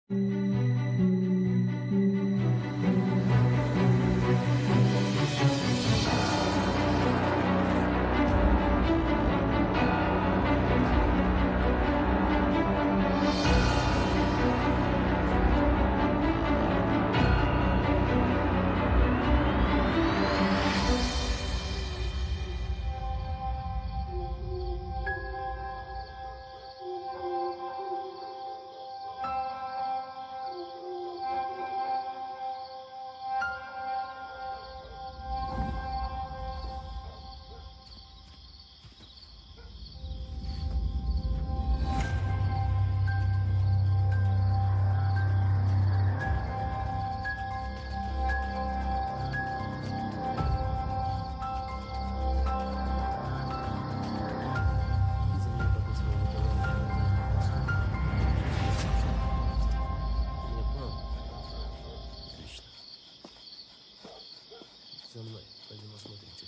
За мной. Пойдем осмотримся.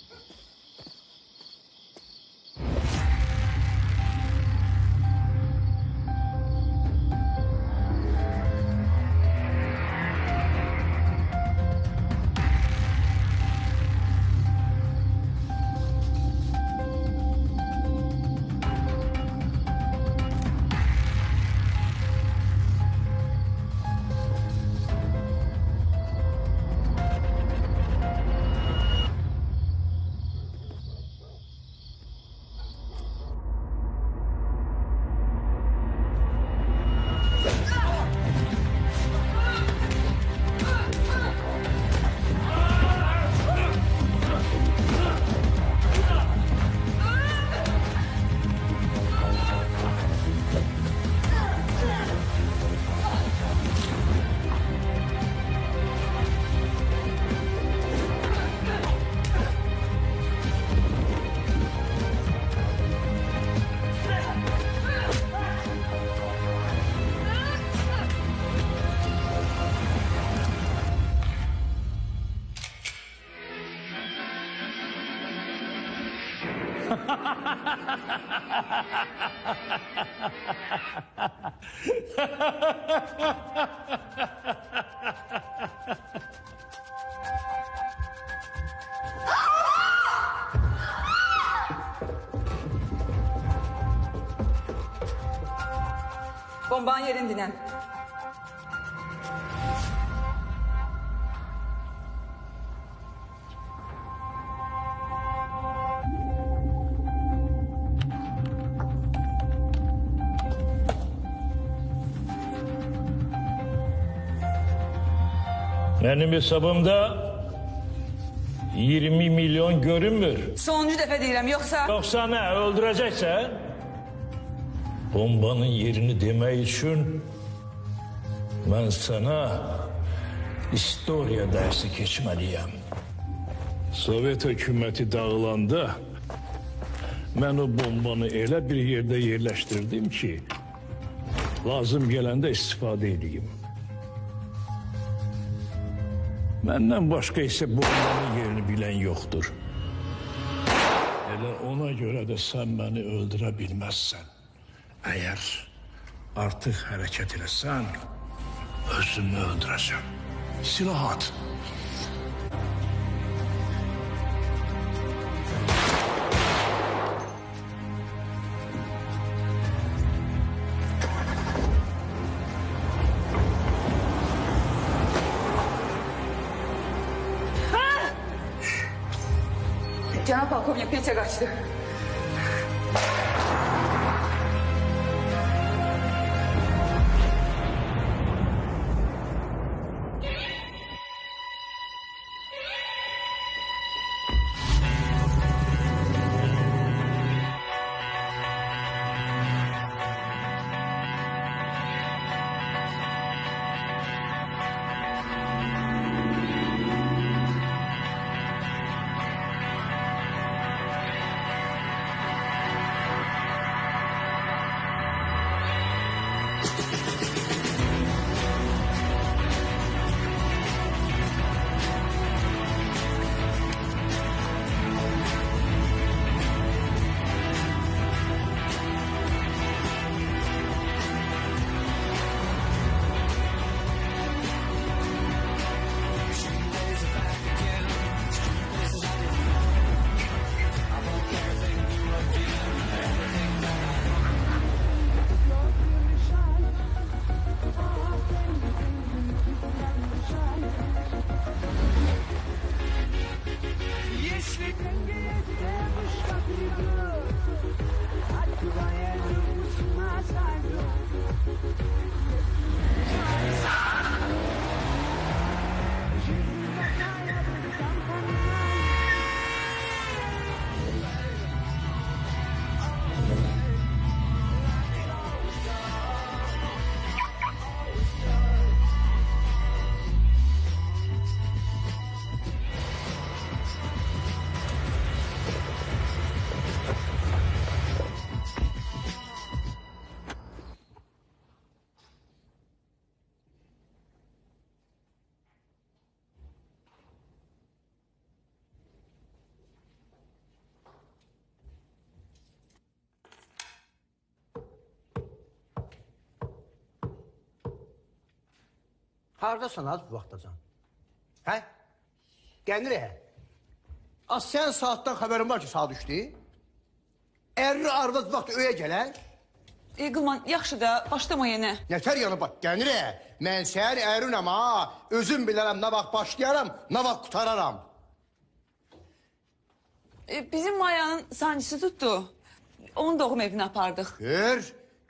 Bomban yerinden. Benim hesabımda 20 milyon görünmür. Sonuncu defa deyirəm, yoksa... Yoksa ne, öldüreceksen? Bombanın yerini demek için ben sana historia dersi geçmeliyim. Sovyet hükümeti dağılanda ben o bombanı öyle bir yerde yerleştirdim ki lazım gelende istifade edeyim. Benden başka ise bombanın yerini bilen yoktur. Hele ona göre de sen beni öldürebilmezsen, eğer artık hareket edersen özümü öldüreceğim. Silah at. Cenab Polkovnik pençe kaçtı. Hardasan az bu vaxtacan? Hə? Gəlir. Az sən saatdan xəbərin var ki, saat düşdü? Ərli arvad vaxt öyə gələr. Qılman, yaxşı da, başlama yenə. Nətər yanı bax, gəlir. Mən səhər ərinəm ha. Özüm bilərəm, nə vaxt başlayaram, nə vaxt qutararam. Bizim Mayanın sancısı tuttu. Onu doğum evinə apardıq.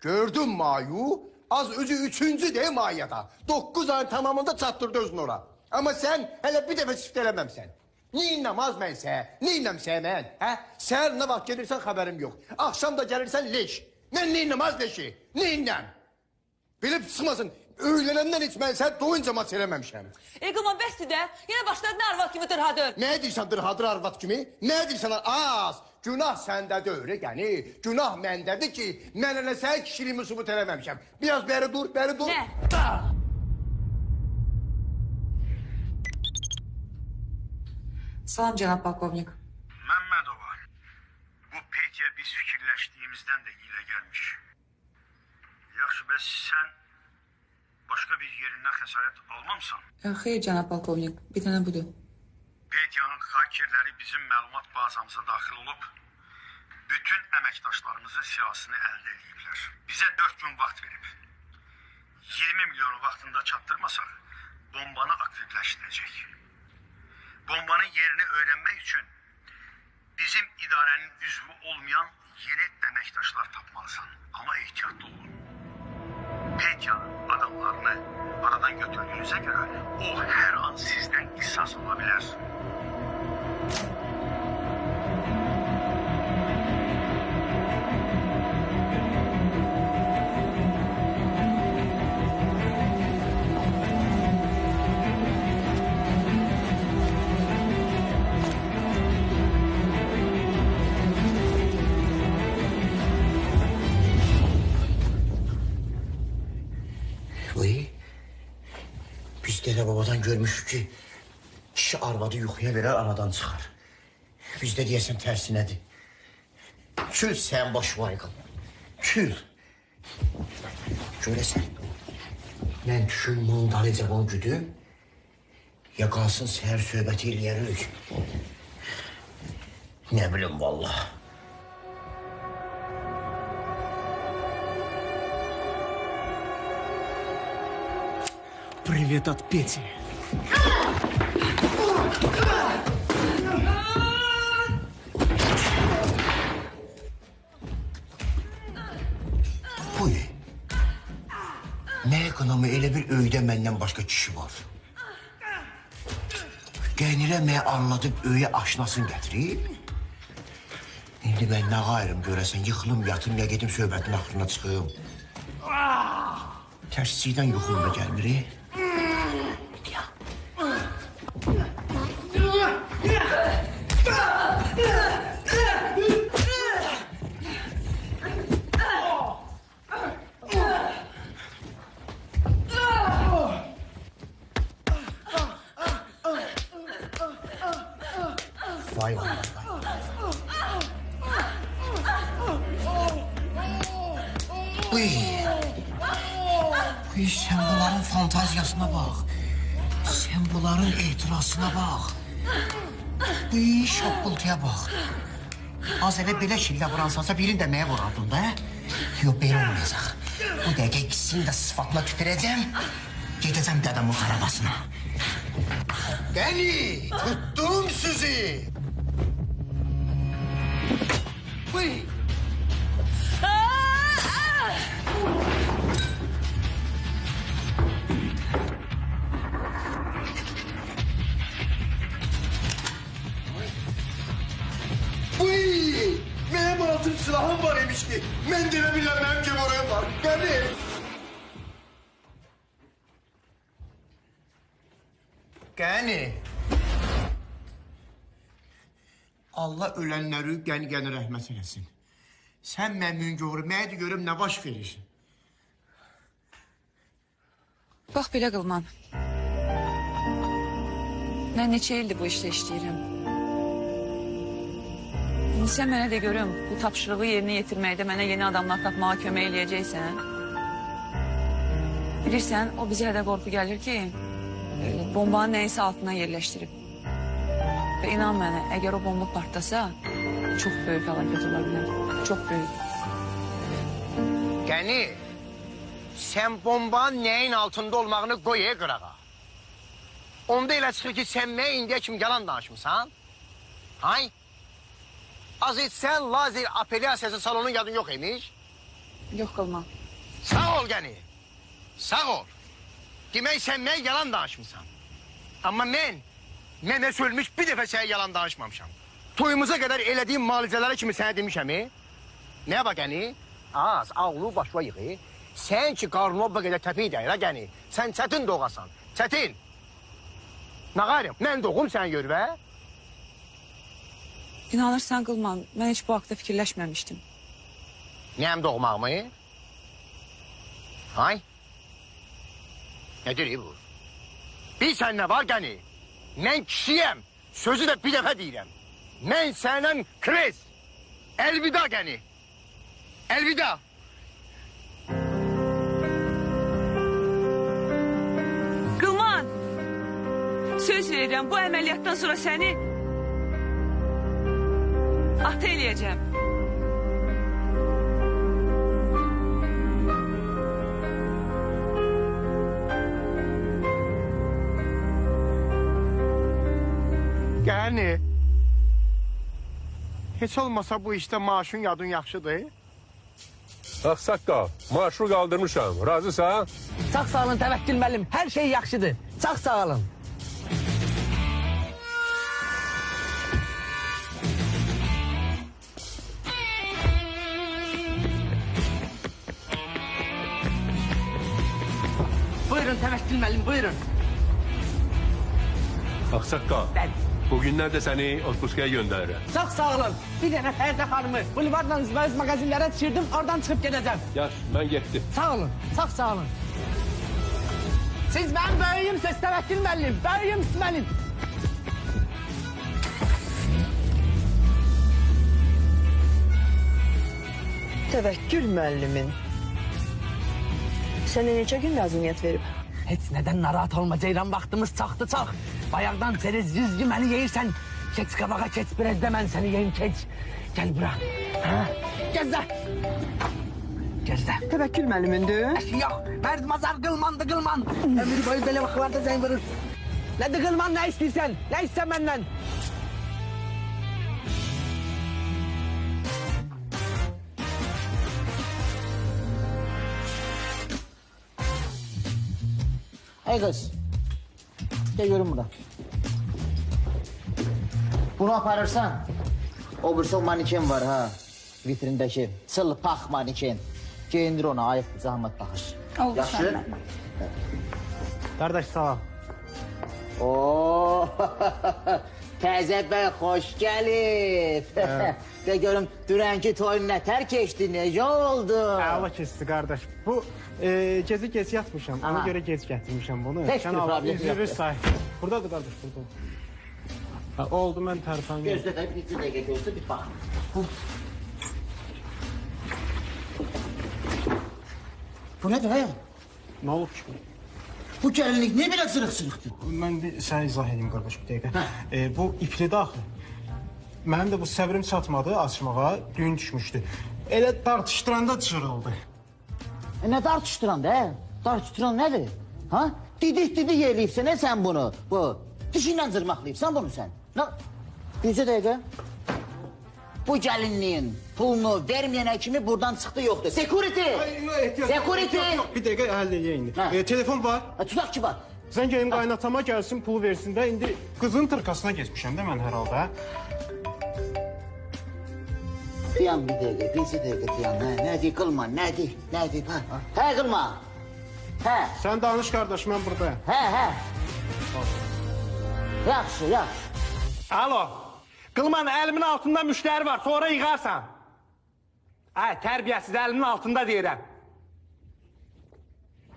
Gördün Mayu, az özü üçüncü de Maya'da. 9 ay tamamında çatdırdı özünü ora. Ama sen hele bir dəfə sift eləməmsən. Neynəm az mənsə, neynəm mən, hə? Səhər nə vaxt gelirsən xəbərim yox. Akşam da gelirsən leş. Mən neynəm az leşi, neynəm? Bilib çıxmasın, öğlənəndən heç mən sən doyunca maç eləməmişəm. Qılman, bəsdir də, yenə başladın arvad kimi dırhadır. Nə deyirsən dırhadır arvad kimi? Nə deyirsən az? Günah səndədir öyle yani. Günah məndədir ki, mən elə sən kişiliğimi sübut eləməmişəm. Biraz beri dur, beri dur. Nə? Salam cənab polkovnik. Məmmədova, bu Petya biz fikirləşdiyimizdən də ilə gəlmiş. Yaxşı, bəs sən başqa bir yerindən xəsarət almamsan? Xeyr cənab polkovnik, bir dənə budur. Petyanın hakerləri bizim məlumat bazamıza daxil olub, bütün əməkdaşlarımızın siyasını əldə ediblər. Bizə 4 gün vaxt verib. 20 milyonu vaxtında çatdırmasaq, bombanı aktivləşdirəcək. Bombanın yerini öğrenmek için bizim idarenin üzvü olmayan yeni emektaşlar tapmalısan. Ama ehtiyatlı olun. Petya'nın adamlarını aradan götürdüğünüze göre o her an sizden kısas olabilir. Biz dede babadan görmüşük ki kişi arvadı yuxuya verer anadan çıxar. Bizdə deyəsən tərsinədir. Kül sən baş vayqıl. Kül. Görəsən. Mən düşün mundalicə bunu güdüm. Ya qalsın səhər söhbəti eləyərik. Ne bilim vallahi. Привет от Пети. Buy. Ne ekonomi elə bir öydə məndən başqa kişi var. Gəynirə mə anladıb öyə aşnasın gətirib. İndi mən nə qayırım görəsən, yıxılım, yatım, ya gedim söhbətin axırına çıxım. Tərsizlikdən yuxum da gəlmir. Vay vay vay. Uy. Uy, sen bunların fantaziyasına bak. Sen bunların ehtirasına bak. Uy, şapıltıya bak. Az evvel belə şillə vuransansa birini də mənə vurardın da. Yok, belə olmayacaq. Bu dəqiqə ikisini də sıfatla tüpürəcəm. Gedəcəm dədəmin arabasına. Beni tuttum sizi. Uy. Uy. Benim altın silahım var imiş ki. Ben de bilemem ki oraya var. Beni. Gəni. Allah ölənləri gəni rəhmət eləsin. Sən məmnun gör, mənə də görüm nə baş verir. Bax belə Qılman. Mən neçə ildir bu işlə işləyirəm. İndi sən mənə də görüm, bu tapşırığı yerinə yetirməkdə mənə yeni adamlar tapmağa kömək eləyəcəksən. Bilirsən, o bizə hədə qorxu gəlir ki, bombanı nəyinsə altına yerləşdirib. Və inan mənə, əgər o bomba partlasa, çox böyük fəlakət ola bilər. Çox böyük. Gəni, sən bombanın nəyin altında olmağını qoy qırağa. Onda elə çıxır ki, sən mənə indiyə kimi yalan danışmısan? Hay? Az et sən lazer apelyasiyası salonun yadın yox imiş? Yox qılma. Sağ ol Gəni. Sağ ol. Demək sən mənə yalan danışmısan. Amma mən ölmüş bir dəfə sənə yalan danışmamışam. Toyumuza qədər elədiyim malicələrə kimi sənə demişəm. Nə bak Gəni? Az, ağlı başına yığı. Sən ki qarnına o qədər təpik dəyir ha Gəni. Sən çətin doğasan. Çətin. Nağarım, mən doğum sən gör və? İnanırsan qılma, mən heç bu haqda fikirləşməmişdim. Nəyəm doğmağımı? Hay? Nədir bu? Bilsən nə var Gəni? Mən kişiyəm, sözü də bir dəfə deyirəm. Mən səndən kriz. Elvida Gəni. Elvida. Qılman! Söz verirəm, bu əməliyyatdan sonra səni ata eləyəcəm. Gəni. Heç olmasa bu işdə maaşın yadın yaxşıdır. Ağsaqqal, maaşını qaldırmışam. Razısan? Çox sağ olun Təvəkkül müəllim. Hər şey yaxşıdır. Çox sağ olun. Buyurun Təvəkkül müəllim, buyurun. Ağsaqqal, bugünlərdə səni otpuskaya göndərirəm. Çox sağ olun. Bir dənə Fərdə xanımı bulvardan zıvayız magazinlərə düşürdüm. Oradan çıxıb gedəcəm. Yaş, mən getdim. Sağ olun. Çox sağ olun. Siz benim böyüyümsünüz Təvəkkül müəllim. Böyüyümsünüz benim. Təvəkkül müəllimin sənə neçə gün məzuniyyət verib? Heç nədən narahat olma Ceyran, vaxtımız çoxdur çox. Bayaqdan çerez yüzgü məni yeyirsən. Keç qabağa, keç biraz da mən səni yeyim, keç. Gel bura. Ha? Gəzlə. Gəzlə. Təvəkkül müəllimindir? Yox, Mərdmazar qılmandı qılman. Ömür boyu belə vaxtlarda zəng vurur. Nədir qılman, nə istəyirsən? Nə istəyirsən məndən? Hey kız. Gel görün burada. Bunu aparırsan. O birisi o maniken var ha. Vitrindeki. Çılpaq maniken. Giyindir ona, ayıp zahmet bakır. Oldu Yaxşı? sənlə. Qardaş sağ ol. Oo, Təzə bəy xoş gəlib. De görüm, dünənki toyun nətər keçdi, necə oldu? Allah keçdi qardaş. Bu gecə gec yatmışam. Ona Aha. görə gec gətirmişəm bunu. Heç bir problem üzrü yoxdur. say. Buradadır qardaş, burada. Ha, oldu, mən tərpəndim. Gözlə də bir dəqiqə gözlə, bir bax. Bu nədir ha? Nə olub ki? Bu gəlinlik ne belə sırıq-sırıqdır? Mən bir sənə izah edeyim qardaş, bir dəqiqə. Bu iplidir axı. Mənim də bu səbrim çatmadı açmağa, düyün düşmüşdü. Elə tartışdıranda çırıldı. Ne tartıştıran da he? Tartıştıran nedir? Ha? Didik eləyibsən sən bunu. Bu. Dişinlə zırmaqlayıbsan bunu sən. Bircə dəqiqə. Bu gəlinliyin pulunu verməyənə kimi buradan çıxdı yoxdur. Security! Security! Bir dəqiqə həll eləyək indi. Hə. Telefon var. Tutaq ki var. Sən gəlin qaynatama gəlsin, pul versin də. İndi qızın tırkasına geçmişəm də mən hər halda. Dayan bir dəqiqə, bircə dəqiqə dayan. Nədir, qılma, nədir? Hə, qılma. Hə, Sən danış qardaş, mən buradayım. hə. Yaxşı. Alo. Qılman, əlimin altında müştəri var, sonra yığarsan. Hə, tərbiyəsiz əlimin altında deyirəm.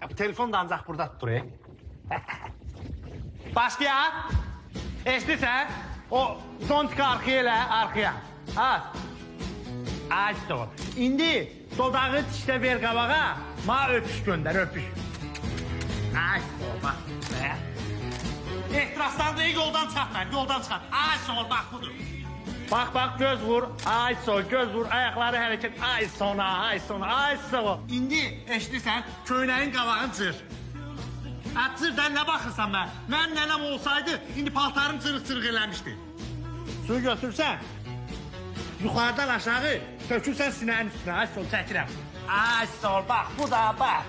Bu telefon da ancaq burada tutur. Başlayaq. Eşidirsən? O zontika arxaya elə, arxaya. Ha. Açdı o. İndi dodağı dişdə ver qabağa, ma öpüş göndər, öpüş. Ay sol bak. Ehtiraslarını yoldan çıkart ben, yoldan çıkart. Ay sol bak budur. Bak göz vur, ay sol göz vur, ayakları hareket, ay sona, ay sona, ay sol. İndi eşlisən, köynəyin qabağını cır. Cırdan nə baxırsan mən? Mənim nənəm olsaydı, indi paltarım cırıq-cırıq eləmişdi. Suyu götürsən, yuxarıdan aşağı tökürsən sinənin üstünə, ay sol çəkirəm. Ay sol, bax, bu da, bax.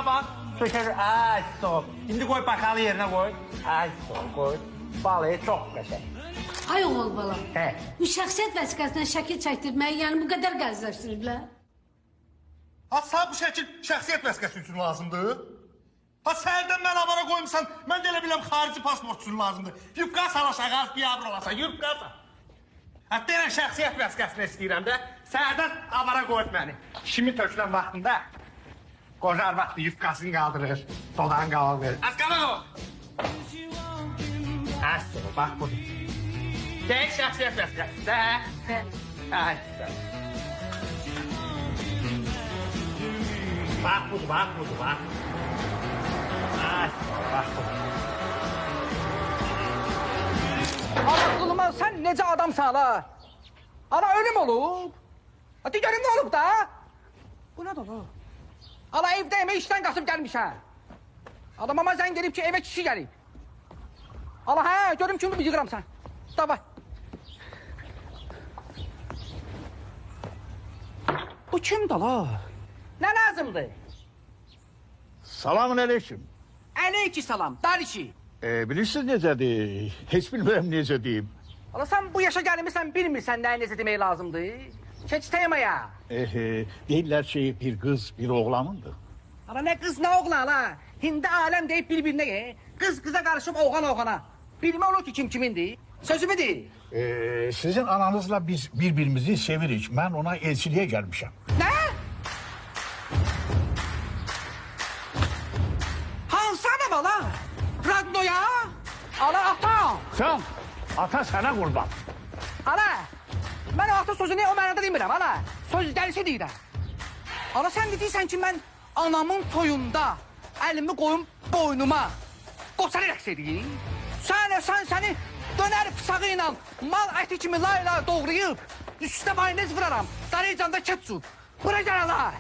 Bax. Sökür, ay sol. İndi qoy bakalı yerinə qoy. Ay sol, qoy. Balığı çox qəşəng. Ay oğul balam. Hə. Bu şəxsiyyət vəsiqəsindən şəkil çəkdirməyi, yəni bu qədər qəzləşdiriblər. Sağ bu şəkil şəxsiyyət vəsiqəsi üçün lazımdır. Səhərdən mən avara qoymuşsan, mən də elə biləm xarici pasport üçün lazımdır. Yubqa sal aşağı, az biabr olasan, yubqa sal. Denən şəxsiyyət vəsiqəsini istəyirəm də, səhərdən avara qoyub məni. İşimi tökülən vaxtında, qocar vaxtı yubqasını qaldırır, dodağını qaldırır. Az qala o! Əsr, bax budur. Deyək şəxsiyyət vəsiqəsi, də. Əsr. Bax budur. Ay, bax budur. Ana kılıma sen nece adamsan la? Ana ölüm olub. Hadi görüm ne olub da? Bu ne dolu? Ana evdeyim işten kasıp gelmişəm. Adamama zəng gelip ki eve kişi gelip. Ana he görüm kimi bir yığıram sen. Davay. Bu kimdi la? Ne lazımdı? Salamün aleyküm. Aleyküselam, dar işi. Bilirsiniz necədir? Heç bilmirəm necə deyim. Ala sen bu yaşa gelmişsen bilmirsen neyinize demeyi lazımdı. Keç temaya. Deyirlər ki bir kız bir oğlanındır. Ala ne kız ne oğlan la. Hindi alem deyip birbirine ye. Kız kıza karışıp oğlan oğlana. Bilme olur ki kim kimindir. Sözümü değil. Sizin ananızla biz birbirimizi sevirik. Ben ona elçiliğe gelmişim. Ne? Hansı adam ala? Radnoya? Ala ata. Sen ata sana kurban. Ala. Ben ata sözünü o mənada demirəm ala. Söz gəlişi deyirəm. Ala sen dediysən ki ben anamın toyunda elimi koyum boynuma. Qoçarı rəqs edeyim. Sen seni döner bıçağıyla mal eti kimi layla doğrayıp üstüne mayonez vuraram. Darıcanda ketçup. Bura gel ala.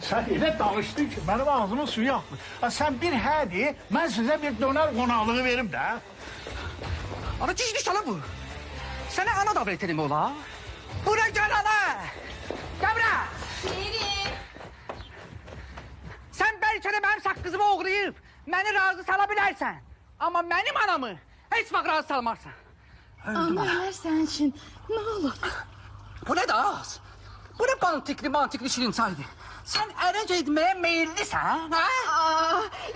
Sen elə danışdın ki benim ağzımın suyu axmır. Sen bir hə de, ben size bir döner qonaqlığı verim de. Ana ciddi ala bu. Sana ana davet edelim ola. Bura gel ala. Gel bura. Sen belki de benim saqqızımı oğrayıp beni razı sala bilərsən. Ama benim anamı hiç vaxt razı salmarsan. Ana eller sənin üçün nə olur? Bu ne da az? Bu ne mantıklı şirin saydı? Sen ərə getməyə meyillisən, ha?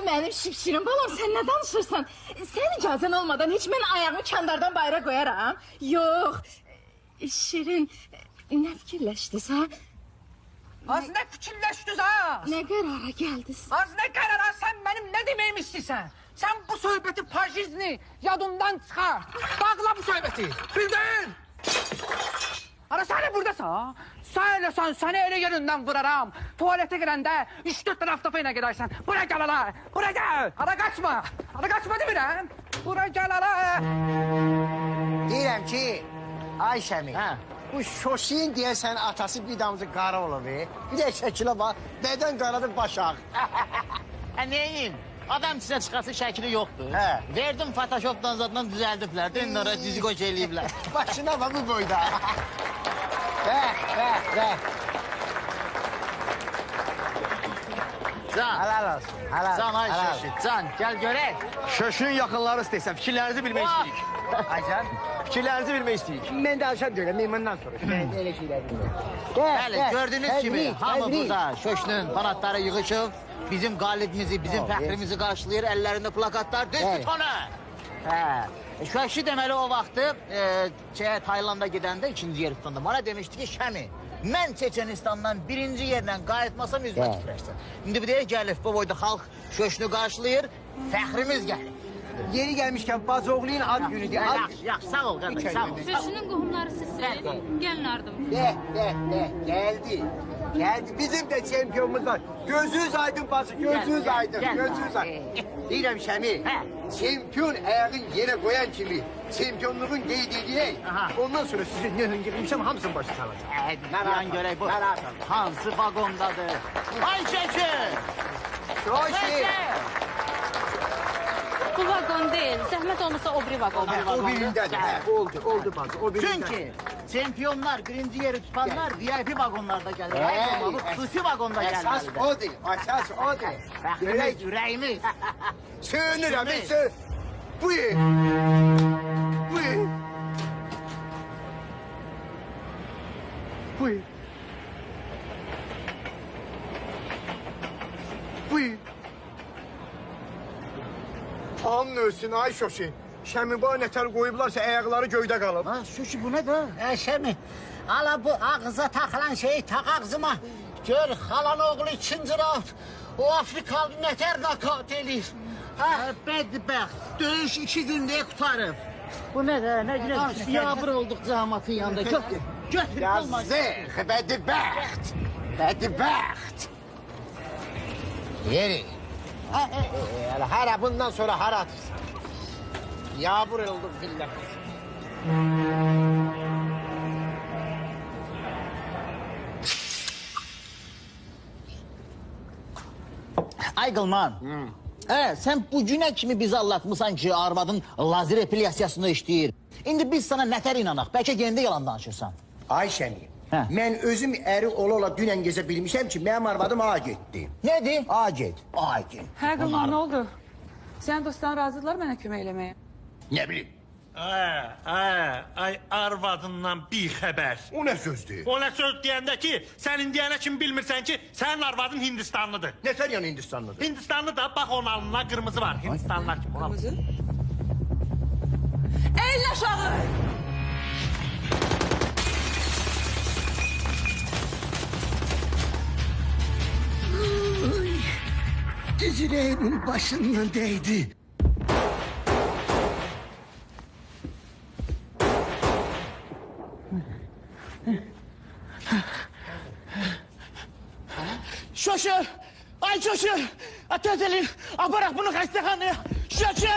Mənim şipşirin balam, sən nə danışırsan? Sən icazən olmadan heç mən ayağımı kəndardan bayra qoyaram. Yox, Şirin, nə fikirləşdiniz, ha? Az ne fikirləşdiniz, ha? Nə qərara gəldiniz? Az ne qərara, sen benim ne deməyimi istəyirsən? Sen bu söhbəti faşizmi yadından çıxar. Bağla bu söhbəti, bildin? Ana sen de buradasın. Söylesen seni ele yerinden vuraram. Tuvalete girende 3-4 tane aftapayla gidersen. Buraya gel ala. Buraya gel. Ana kaçma. Ana kaçma demirəm. Buraya gel ala. Deyirəm ki, Ayşəmi, bu Şoşin deyəsən atası bir damcı qara olur. Bir də şəkilə bax, bədən qaradır başaq. Neyim? Adam size çıkarsa şəkili yoktur. He. Verdim Photoshop'tan zaten düzeldipler. Dönlara dizigo eləyiblər. Başına bak bu boyda. Ver. Can. Helal olsun. Helal. Can ay helal. şaşır. Can gel görək. Şöşün yakınları istəyirsən, fikirlərinizi bilmək istəyirik. Ayşən, Fikirlərinizi bilmək istəyirik. mən də Ayşən deyirəm, bundan sonra. Mən elə şeylər bilmirəm. Bəli, gördüğünüz gibi hamı burada Şöşnün fanatları yığışıb. Bizim galibimizi, bizim fəxrimizi qarşılayır. Ellerinde plakatlar. Düz tut onu. Şöşü deməli o vaxtı Tayland'a gidəndə ikinci yer tutandı. Bana demişti ki Şəmi, mən Çeçenistan'dan birinci yerlə qayıtmasam üzmə titrəşsin. İndi bir də gəlib bu boyda xalq Şöşnü qarşılayır. Fəxrimiz gəlir. Yeri gelmişken Bazoğlu'nun ad günüdür. Yaxşı, sağ ol qardaş, sağ ol. Şöşünün qohumları sizsiniz. Gəlin ardım. Geldi. Geldi. Bizim de çempiyonumuz var. Gözünüz aydın bacı, gözünüz aydın, gözünüz aydın. Deyirəm Şəmi, çempiyon ayağın yere koyan kimi, çempiyonluğun qeydiliği, ondan sonra sizin ne hüngürmüşəm, hamısını başa salacağım. Yan görək bu. Hansı vagondadır? Ay Şəki! Şoşi! Bu vagon değil. Zəhmət olmasa o biri vagon. O birindədir, oldu bacı, o birindədir. Çünkü çempiyonlar birinci yeri tutanlar VIP vagonlarda gelir. Ayrılmalı, xüsusi vagonda Esas gelmelidir. odur, esas odur. Bəxtimiz, ürəyimiz. Sığınırım, sığ. Buyur. Buyur. Buyur. Buyur. Anın ölsün ay Şoşi. Şəmi bana nətər qoyublarsa ayaqları göydə qalıb. Ha Şoşi bu ne de? Şemi. Hala bu ağza takılan şeyi tak ağzıma. Gör halan oğlu ikinci rahat. O Afrikalı nətər nakat eləyir. Bədbəxt. Döyüş 2 gündə qutarıb. Bu ne de? Ne güne? Yabır olduk camatın yanında. Götür olmaz. Yazıq, bədbəxt. Bədbəxt. Yeri. Hara bundan sonra hara atırsan. Yağmur olduk billah. Ay Qılman. Sen bugüne kimi bizi anlatmışsan ki arvadın lazer epilyasiyasını işləyir. İndi biz sana nətər inanaq? Bəlkə gendə yalan danışırsan. Ay Şəmi, mən özüm əri ola dünən gecə bilmişəm ki, mənim arvadım A getdi. Nədir? A get. A get. Hə Qılman, nə oldu? Sən dostların razıdılar mənə kömək eləməyə? Ne bileyim. Ay arvadından bir xəbər. O ne sözdür? O ne söz deyəndə ki, sən indiyənə kimi bilmirsən ki, sənin arvadın Hindistanlıdır. Nətər yəni Hindistanlıdır? Hindistanlı da, bax onun alnına qırmızı var. Hindistanlılar kimi. Qırmızı? Əylə aşağı! Dizileğimin başından değdi. Şoşu! Ay şoşu! Atezelin! Aparak bunu hastahaneye! Şoşu!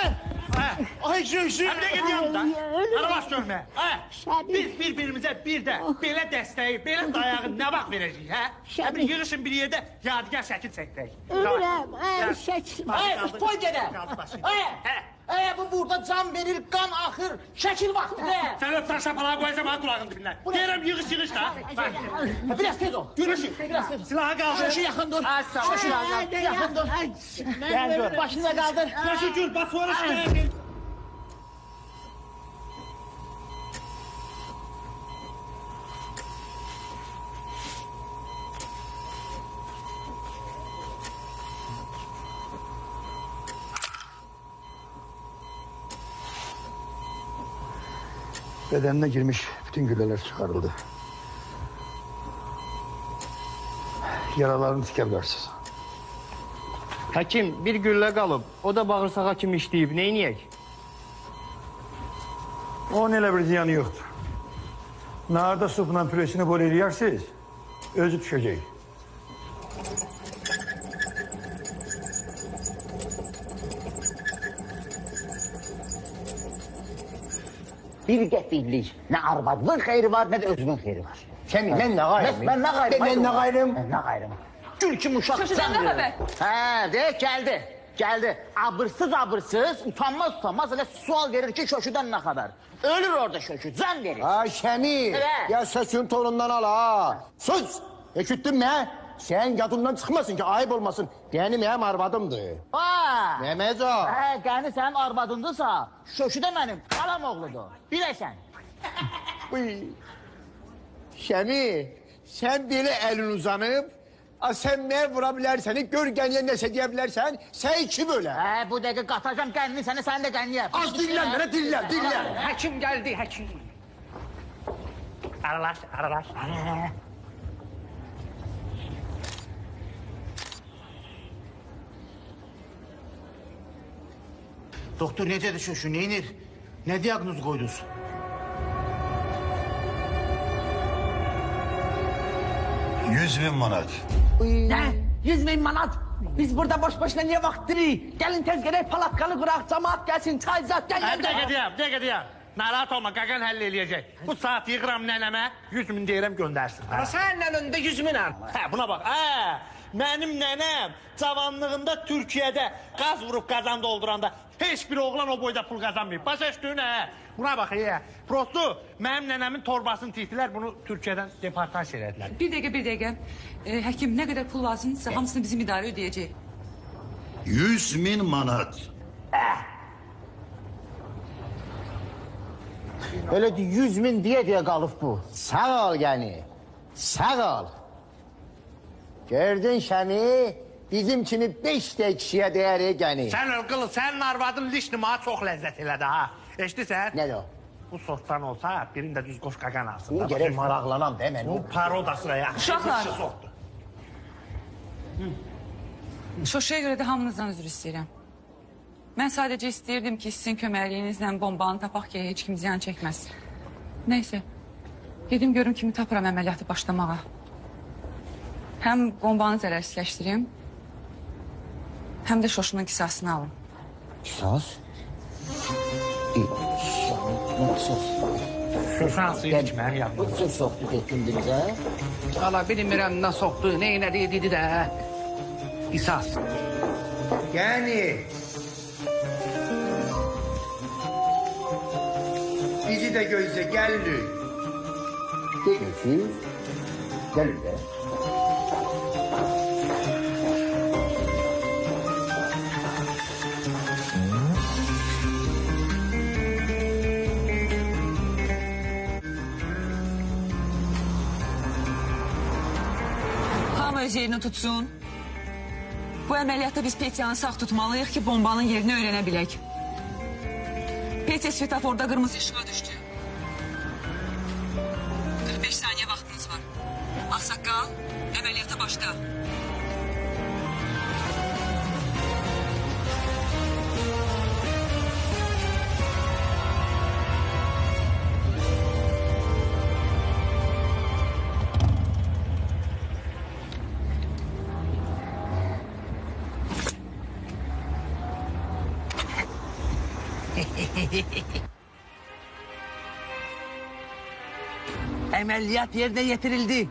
Ay şoşu! Həm də gidiyorum da. Arvaş görmə. Biz bir-birimizə bir də belə dəstəyi, belə dayağı nə vaxt verəcəyik, hə? Həmin yığışın bir yerdə yadigar şəkil çəkdik. Ölürəm, şəkil. Toy gedə. Bu burada can verir, kan axır, şəkil vaxtı de. Sən öpsən şapalağa qoyacaq bana qulağın dibindən. Deyirəm yığış da. Biraz tez ol. Yürüyüşün. Silahı qaldır. Şoşu yaxın dur. Şoşu yaxın dur. Gel dur. Başını da qaldır. Şoşu gül, bax sonra şikayət. Bedenine girmiş bütün gülleler çıkarıldı. Yaralarını tikebilirsiniz. Həkim, bir güllə qalıb. O da bağırsağa kimi işləyib. Neyniyək? Onun elə bir ziyanı yoktur. Narda supla püresini bol ediyorsunuz, özü düşecek. Bir qəpiklik. Nə arvadlığın xeyri var, nə də özünün xeyri var. Şəmi, mən nə qayrım? Mən nə qayrım? Ben nə qayrım? Mən nə qayrım? Gül kim uşaq Şoşudan nə xəbər? De, geldi. Geldi. Abırsız, utanmaz elə sual verir ki, şoşudan nə xəbər? Ölür orada şoşu, can verir. Ay Şəmi, Evet. ya sözün tonundan al ha. Sus, eşittin mi? Sen yadından çıkmasın ki ayıp olmasın. Benim hem arvadımdır. Demez o. Qəni sənin arvadındısa, şoşu da mənim alam oğludur. Bilirsən. Uy. Şəmi, sen belə elin uzanıp, sen mənə vura bilərsən, gör qəniyə nəsə deyə bilərsən, sən iki böyle. Bu dəqiqə qatacam qənini səni, sən də qəniyə. Az dinlən mənə, dinlən. Həkim geldi, həkim. Aralaş. Doktor necədir şoşu, neynir? Nə diaqnoz qoydunuz? 100.000 manat. Ne? 100.000 manat. Biz burada boş boşuna niye vaktiri? Gelin tez gerek palatkalı kurak, cemaat gelsin, çay zat, gel. Bir dəqiqə. Narahat olma, qaqan həll eləyəcək. Bu saat yığıram nənəmə, 100.000 deyirəm göndərsin. Ama senin önünde 100.000 al. Hə, buna bax. Mənim nənəm cavanlığında Türkiyədə qaz vurub qazan dolduranda heç bir oğlan o boyda pul qazanmayıb. Başa düşdün, hə? Buna bax, Prosto, mənim nənəmin torbasını tihdilər, bunu Türkiyədən departaj elədilər. Bir dəqiqə. Həkim, nə qədər pul lazımdırsa hamısını bizim idarə ödəyəcək. 100.000 manat. Öyle 100.000 diye kalıp bu. Sağ ol yani. Sağ ol. Gördün Şami, bizimkini 5 de kişiye değer yani. Sən ölqılı, sənin arvadın liş nımağa çox ləzzət elədi, ha. Eşidirsən? Nədir o? Bu sosdan olsa birində düz qoş qaqan alsın. Bu gerek maraqlanam demə. Bu parodasına yaxşı. Uşaqlar. Şoşaya görə də hamınızdan üzr istəyirəm. Mən sadəcə istəyirdim ki, sizin köməkliyinizlə bombanı tapaq ki, heç kim ziyan çəkməz. Neyse, gedim görüm kimi tapıram əməliyyatı başlamağa. Həm bombanı zərərsizləşdirim, həm də Şoşunun qisasını alın. Qisas? Qisas. Şoşan suyu içməyəm yandım. Bu söz soxdu getdindinizə? Valla bilmirəm nə soxdu, neynədi dedi də. Qisas. Yani bizi de gözle gelin. Gelin. Gelin de. Hamı öz yerini tutsun. Bu əməliyatda biz Petyanı sağ tutmalıyıq ki, bombanın yerini öyrənə bilək. Petya svetoforda qırmızı işığa düşdü. 45 saniye vaxtınız var. Ağsaqqal, əməliyyata başla. Əməliyyat yerinə yetirildi.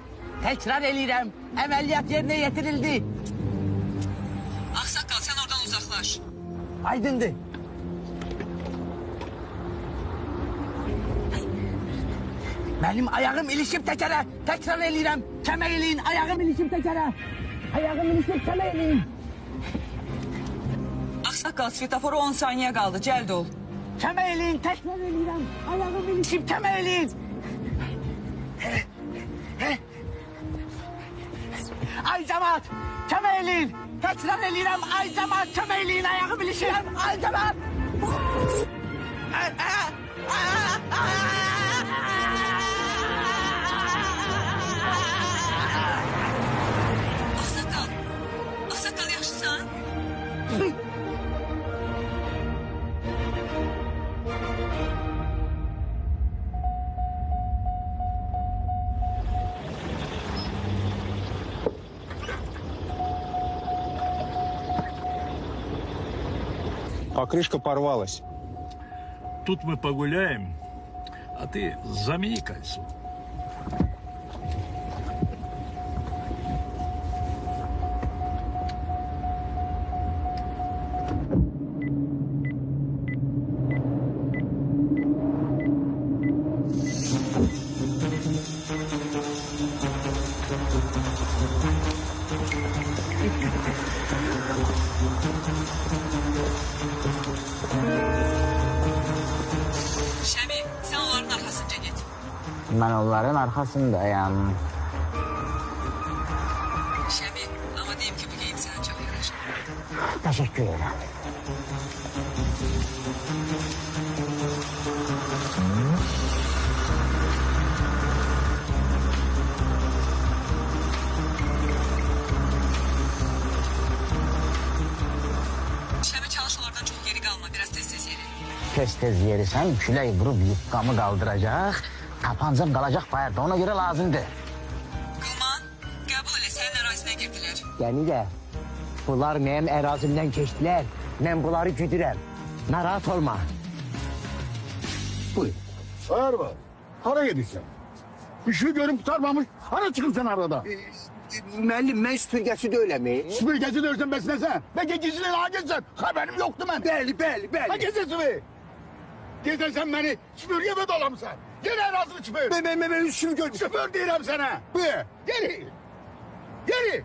Təkrar eləyirəm. Əməliyyat yerinə yetirildi. Ağsaqqal, sən oradan uzaklaş. Aydındır. Benim ayağım ilişib təkərə. Təkrar eləyirəm. Kəmək eləyin. Ayağım ilişib təkərə. Ayağım ilişib kəmək eləyin. Ağsaqqal, svetofora 10 saniye qaldı. Cəld ol. Kəmək eləyin. Təkrar eləyirəm. Ayağım ilişib kəmək eləyin. Ay cemaat, kömək eləyin. Təkrar eləyirəm, ay cemaat, kömək eləyin. Ayağım ilişirəm, ay cemaat. Ağsaqqal yaxşısan? Покрышка порвалась. Тут мы погуляем, а ты замени кольцо. Şəmi, sən onların arxasınca get. Ben onların arkasındayım. Şəmi, ama deyim ki bu geyim sənə çox yaraşır. Teşekkür ederim. Şəmi, çalış onlardan çox geri qalma, biraz tez-tez yeri. Tez yerisem küleyi vurup yufkamı kaldıracak. Tapancam kalacak bayırda, ona göre lazımdı. Qılman, gəl Azgəni də. Bunlar mənim ərazimdən keçdilər. Mən bunları güdürəm. Narahat olma. Buyur. Arva, hara gedirsən? İşini görüm tutarmamış, hara çıkımsan arada? Müəllim, mən süpürgəsi deyiləm. Süpürgəsi deyirsən, bəsləsən. Bəlkə gizlin ha gezsən. Xəbərim yoxdur mən. Bəli. Ha gezəsin. Gezərsən məni süpürgəmə dolamısan. Gene ərazını süpür. Mən işimi görmüşüm. Süpür deyirəm sənə. Buyur, geri.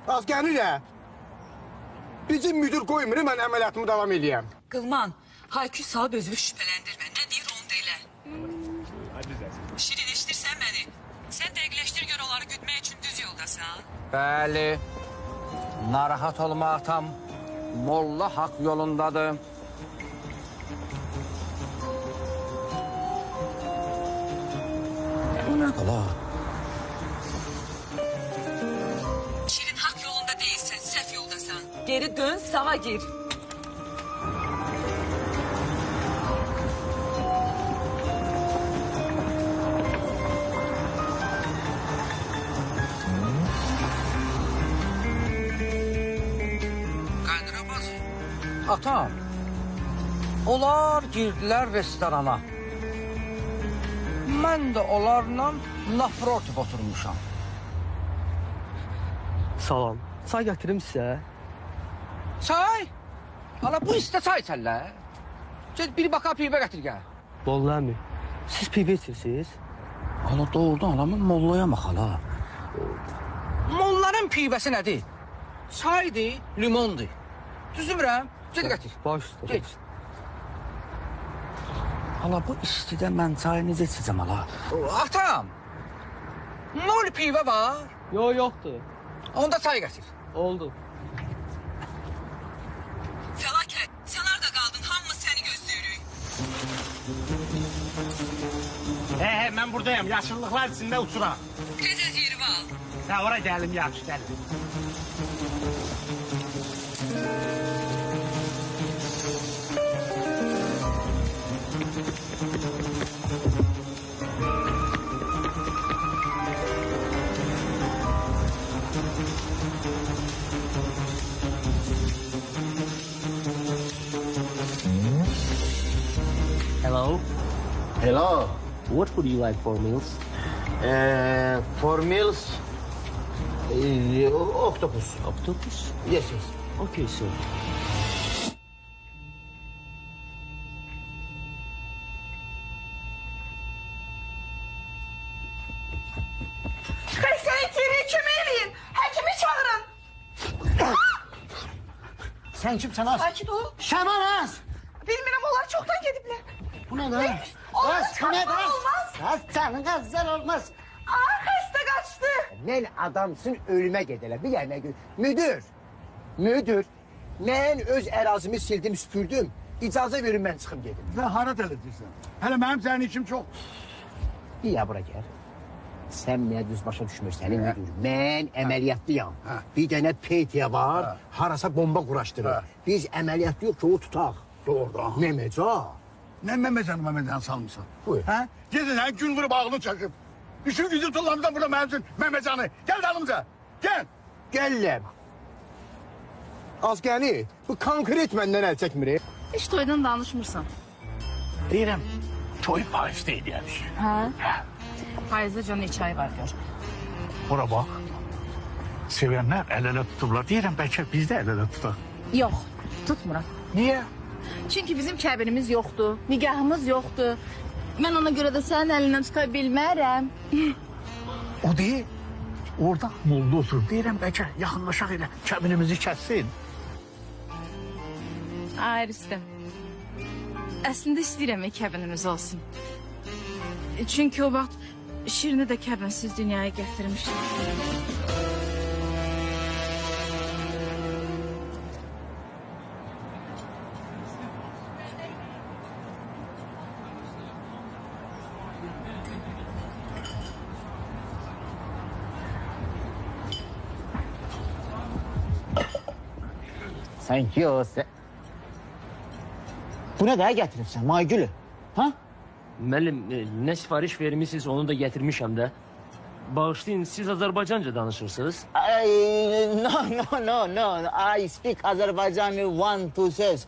Azgəni də. Bizim müdür qoymur, mən əməliyyatımı davam edeyim. Qılman, Haykü salıb özünü şübhələndirmə. Nə deyir onu da elə. Şirin eşitirsən məni? Sən dəqiqləşdir gör onları gütmək üçün düz yoldasan. Bəli. Narahat olma atam. Molla haqq yolundadır. Bu nə qala? Şirin haqq yolunda deyilsən, səhv yoldasan. Geri dön, sağa gir. Atam, onlar girdilər restorana. Mən də onlarla naprotiv oturmuşam. Salam. Çay gətirim sizə. Çay? Hala bu istə çay içərlər. Ged bir baqa pivə gətir gəl. Molla əmi, siz pivə içirsiniz? Hala doğrudan alamın mollaya bax hala. Molların pivəsi nədir? Çaydır, limondur. Düzümürəm. Ged gətir. Baş üstə. Ged. Hala bu istidə mən çayı necə içəcəm hala? Atam! Nol pivə var. Yoxdur. Onda çay gətir. Oldu. Fəlakət, sən harada qaldın? Hamımız səni gözləyirik. Mən buradayım. Yaşıllıqlar içində uçuram. Tez yerimi al. Ha, ora gəlim, yaxşı gəlim. Hello. Hello. What would you like for meals? For meals, octopus. Octopus? Yes. Okay, sir. Xəstəlikləri kömək eləyin. Həkimi çağırın. Sen kimsin az? Sakin ol. Şaman az. Bilmirəm, onlar çoxdan gediblər. Bu ne lan? Onları Az, bu ne çağırmaq lan? olmaz. Az canın azlar olmaz. Xəstə qaçdı. Mən adamsın ölümə gedələ. Bir yerine gör. Müdür. Mən öz ərazimi sildim, süpürdüm. İcazə verin mən çıxım gedim. Sən hara tələdirsən? Hələ mənim sənin işim çox. Bir ya bura gəl. Sən mənə düz başa düşmürsən, müdür. Mən əməliyyatlıyam. Bir dənə petiya var, harasa bomba quraşdırır. Biz əməliyyatlı yox ki, o tutaq. Doğrudan. Məməca. Nə məməcanı salmışsan? Buyur. Hə? Gezirsən, gün vurub ağlını çəkib. Üçün gücün tullamısan burada mənim üçün məməcanı. Gəl dalımıza, gəl. Gəlirəm. Azgəni, bu konkret məndən əl çəkmir. Heç toydan danışmırsan. Deyirəm, toy Parisdə edəyəmiş. Hə? Payızlıca neçə ay var gör. Bura bax. Sevənlər əl-ələ tutublar. Deyirəm, bəlkə biz də əl-ələ tutaq. Yox, tutmuram. Niyə? Çünki bizim kəbinimiz yoxdur, nigahımız yoxdur. Mən ona görə də sənin əlindən tuta bilmərəm. O deyil. Orada molda oturub. Deyirəm, bəlkə yaxınlaşaq elə kəbinimizi kəssin. Hayır istem. Əslində istəyirəm kəbinimiz olsun. Çünki o vaxt Şirini də kəbinsiz dünyaya gətirmişdim. Sanki o Bu ne daha getiripsen Maygül'ü? Ha? Müəllim, nə sifariş vermişsiniz onu da gətirmişəm də. Bağışlayın, siz Azerbaycanca danışırsınız. No. I speak Azerbaycanlı one two söz.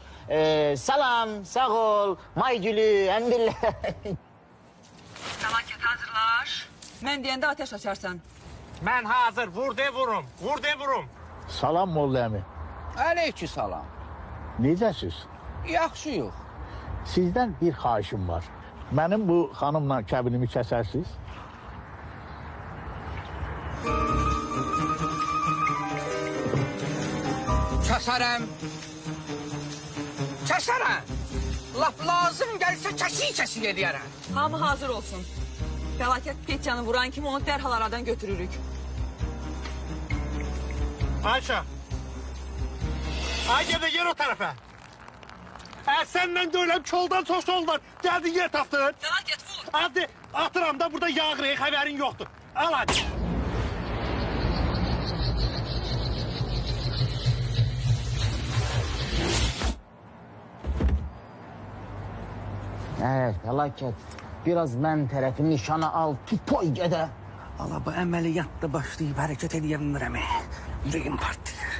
Salam, sağ ol, maygülü, emdillah. Felaket hazırlar. Mən deyəndə ateş açarsan. Mən hazır, vur de vurum, vur de vurum. Salam Molla əmi. Aleyküm salam. Necəsiz? Yaxşıyıq. Sizdən bir xahişim var. Mənim bu xanımla kəbinimi kəsərsiz? Kəsərəm. Kəsərəm. Lap lazım gəlsə kəsik eləyərəm. Hamı hazır olsun. Felaket Petyanı vuran kimi onu dərhal aradan götürürük. Ayşe. Ay gel o tarafa. Senden de öyle çoldan çok soldan. Geldin yer taktın. Felaket vur. Hadi atıram da burada yağırıyor, haberin yoktu. Al hadi. Evet, felaket. Biraz mən tərəfi nişana al, tupoy gedə. Ala bu əməliyyatda başlayıb hərəkət edə bilmirəm. Ürəyim partlayır.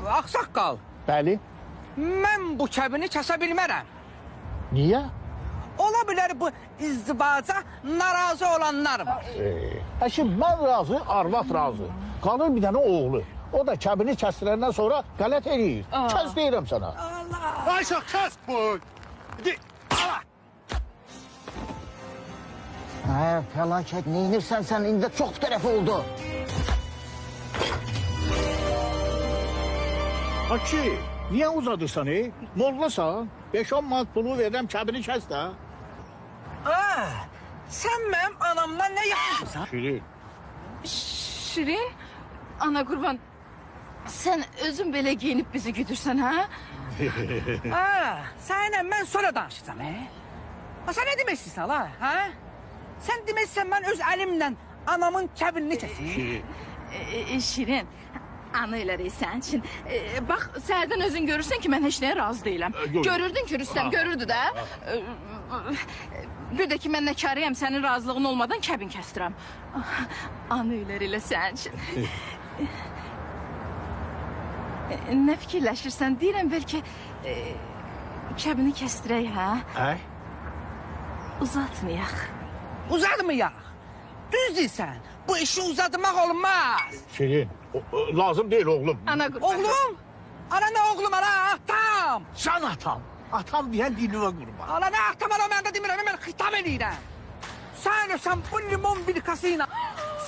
Ağsaqqal. Bəli. Mən bu kəbini kəsə bilmərəm. Niyə? Ola bilər bu izdivaca narazı olanlar var. Şimdi mən razı, arvad razı. Qalır bir dənə oğlu. O da kəbini kəstirəndən sonra qələt eləyir. Kəs deyirəm sana. Ayşe kes bu. Felaket, neyinirsən sən? İndi çox tərəfi oldu. Aki, niyə uzadırsan? Mollasan, 5-10 manat pulu verəm, kəbini kəs də. Sən mənim anamdan nə yapmışsan? Şirin. Şirin, ana qurban, sən özün belə giyinib bizi güdürsən, ha? Səninlə mən sonra danışacağım, Sən nə demək istəyirsən, ha? Sən deməksən mən öz əlimlə anamın kəbinini kəsim. Şirin, ana elərik sənin üçün. Bax, səhərdən özün görürsən ki, mən heç nəyə razı deyiləm. Görürdün ki, Rüstəm, görürdü də. Bir də ki, mən nə karıyam, sənin razılığın olmadan kəbin kəstirəm. Ana elə sənin üçün. Nə fikirləşirsən? Deyirəm, bəlkə kəbini kəstirək, hə? Uzatmayaq. Uzatmayaq. Düz deyirsən. Bu işi uzatmaq olmaz. Şirin, lazım deyil oğlum. Ana qurban. Oğlum? Ana nə oğlum, ana? Atam. Sən atam. Atam deyən dilinə qurban. Ana nə atam, ana mən də demirəm, mən xitab eləyirəm. Sən bu limon bilkası ilə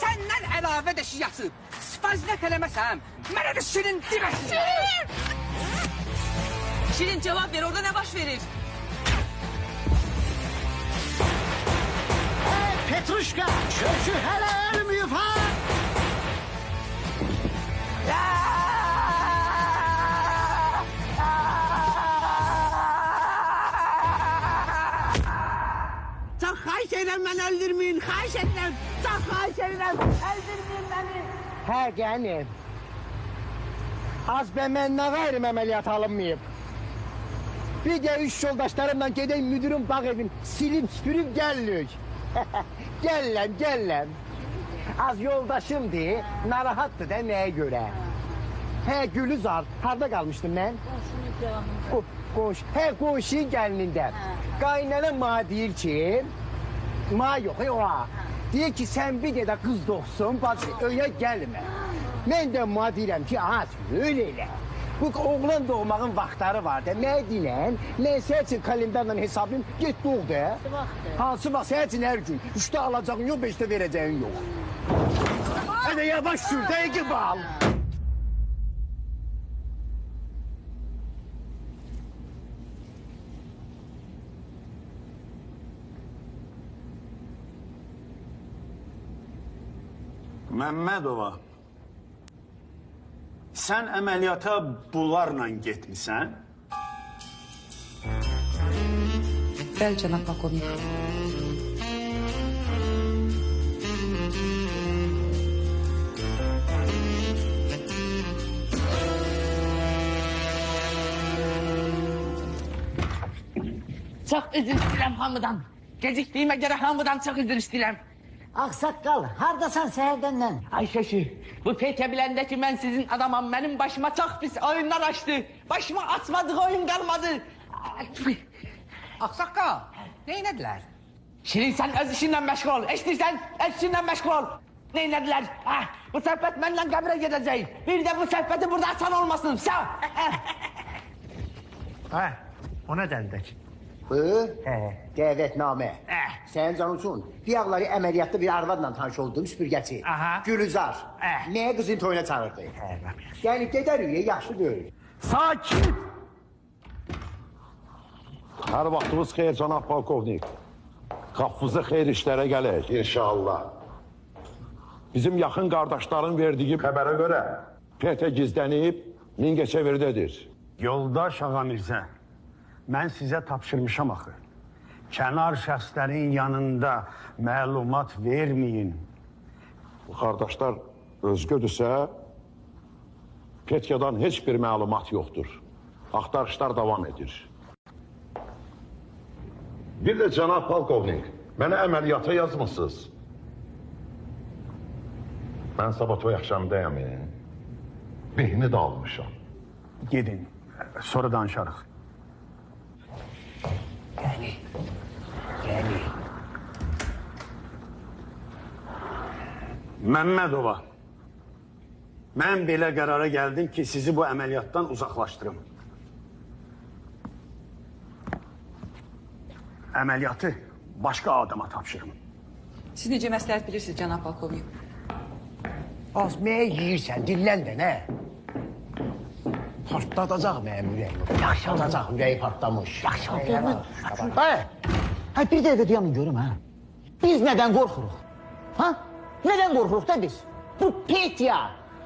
səndən əlavə də şiyası sifazinət eləməsəm, mənə də Şirin deməsin. Şirin! Şirin cevap ver, orada ne baş verir? Petruşka, çökü hələ ölməyib, ha? Çok xahiş edirəm məni öldürməyin, xahiş edirəm. Çok xahiş edirəm, öldürməyin məni. Hə, gəlir. Az bə məndən qeyrim əməliyyat alınmayıb. Bir də üç yoldaşlarımla gedək müdürün bağ evin silib süpürüb gəlirik. Gəlləm. Az yoldaşımdır, narahatdır da nəyə görə. Hə, Gülüzar, harada qalmışdım mən? Qoşun gəlinində. Qaynana ma deyir ki, ma yox, oha. Deyir ki, sən bir də qız doğsun, bacı, öyə gəlmə. Mən də ma deyirəm ki, öyle elə. Bu oğlan doğmağın vaxtları var da, nə deyilən, mən sənin üçün kalendarla hesablayım, get doğ da. Hansı vaxt, sənin üçün hər gün, 3'te alacağın yox, 5'te verəcəyin yox. Hadi yavaş sür, dəqiq bal. Məmmədova, sən əməliyyata bunlarla getmisən? Bəli, cənab polkovnik. Çok üzr istəyirəm hamıdan. Gecikdiyimə görə hamıdan çok üzr istəyirəm. Ağsaqqal, hardasan səhərdən? Ay şeşi, bu Petya biləndə ki mən sizin adamam, mənim başıma çox pis oyunlar açtı. Başıma açmadığı oyun qalmadı. Ağsaqqal, neynədilər? Şirin sən öz işinlə məşğul ol, eşitirsən, öz işinlə məşğul ol. Neynədilər? Bu söhbət mənlə qəbrə gedəcək. Bir də bu söhbəti burada açan olmasın, sağ. O nə dəndək? Bu? Dəvətnamə. Sənin can üçün diyaqları əməliyyatda bir arvadla tanış olduğum süpürgəçi. Gülüzar. Nəyə qızın toyuna çağırdı? Yəni gedər üyə, yaxşı görür. Sakin! Hər vaxtınız xeyir, cənab polkovnik. Qapınızı xeyir işlərə gəlir. İnşallah. Bizim yaxın qardaşların verdiyi xəbərə görə Petya gizlənib Mingəçevirdədir. Yoldaş Ağa Mirzə, mən sizə tapşırmışam axı. Kənar şəxslərin yanında məlumat verməyin. Bu qardaşlar özgödürsə, Petyadan heç bir məlumat yoxdur. Axtarışlar davam edir. Bir də cənab polkovnik, mənə əməliyyata yazmısınız. Mən sabah toy axşamdayım. Behini də almışam. Gedin, sonra danışarıq. Gəli. Məmmədova, mən belə qərara gəldim ki, sizi bu əməliyyatdan uzaqlaşdırım. Əməliyyatı başqa adama tapşırım. Siz necə məsləhət bilirsiniz, cənab polkovnik? Azməyə yiyirsən, dinlən də nə? Partladacaq mənim ürəyimi. Partladacaq, ürəyi partlamış. Yaxşı, bir dəqiqə dayanın görüm, hə? Biz nədən qorxuruq? Ha? Nədən qorxuruq da biz? Bu Petya,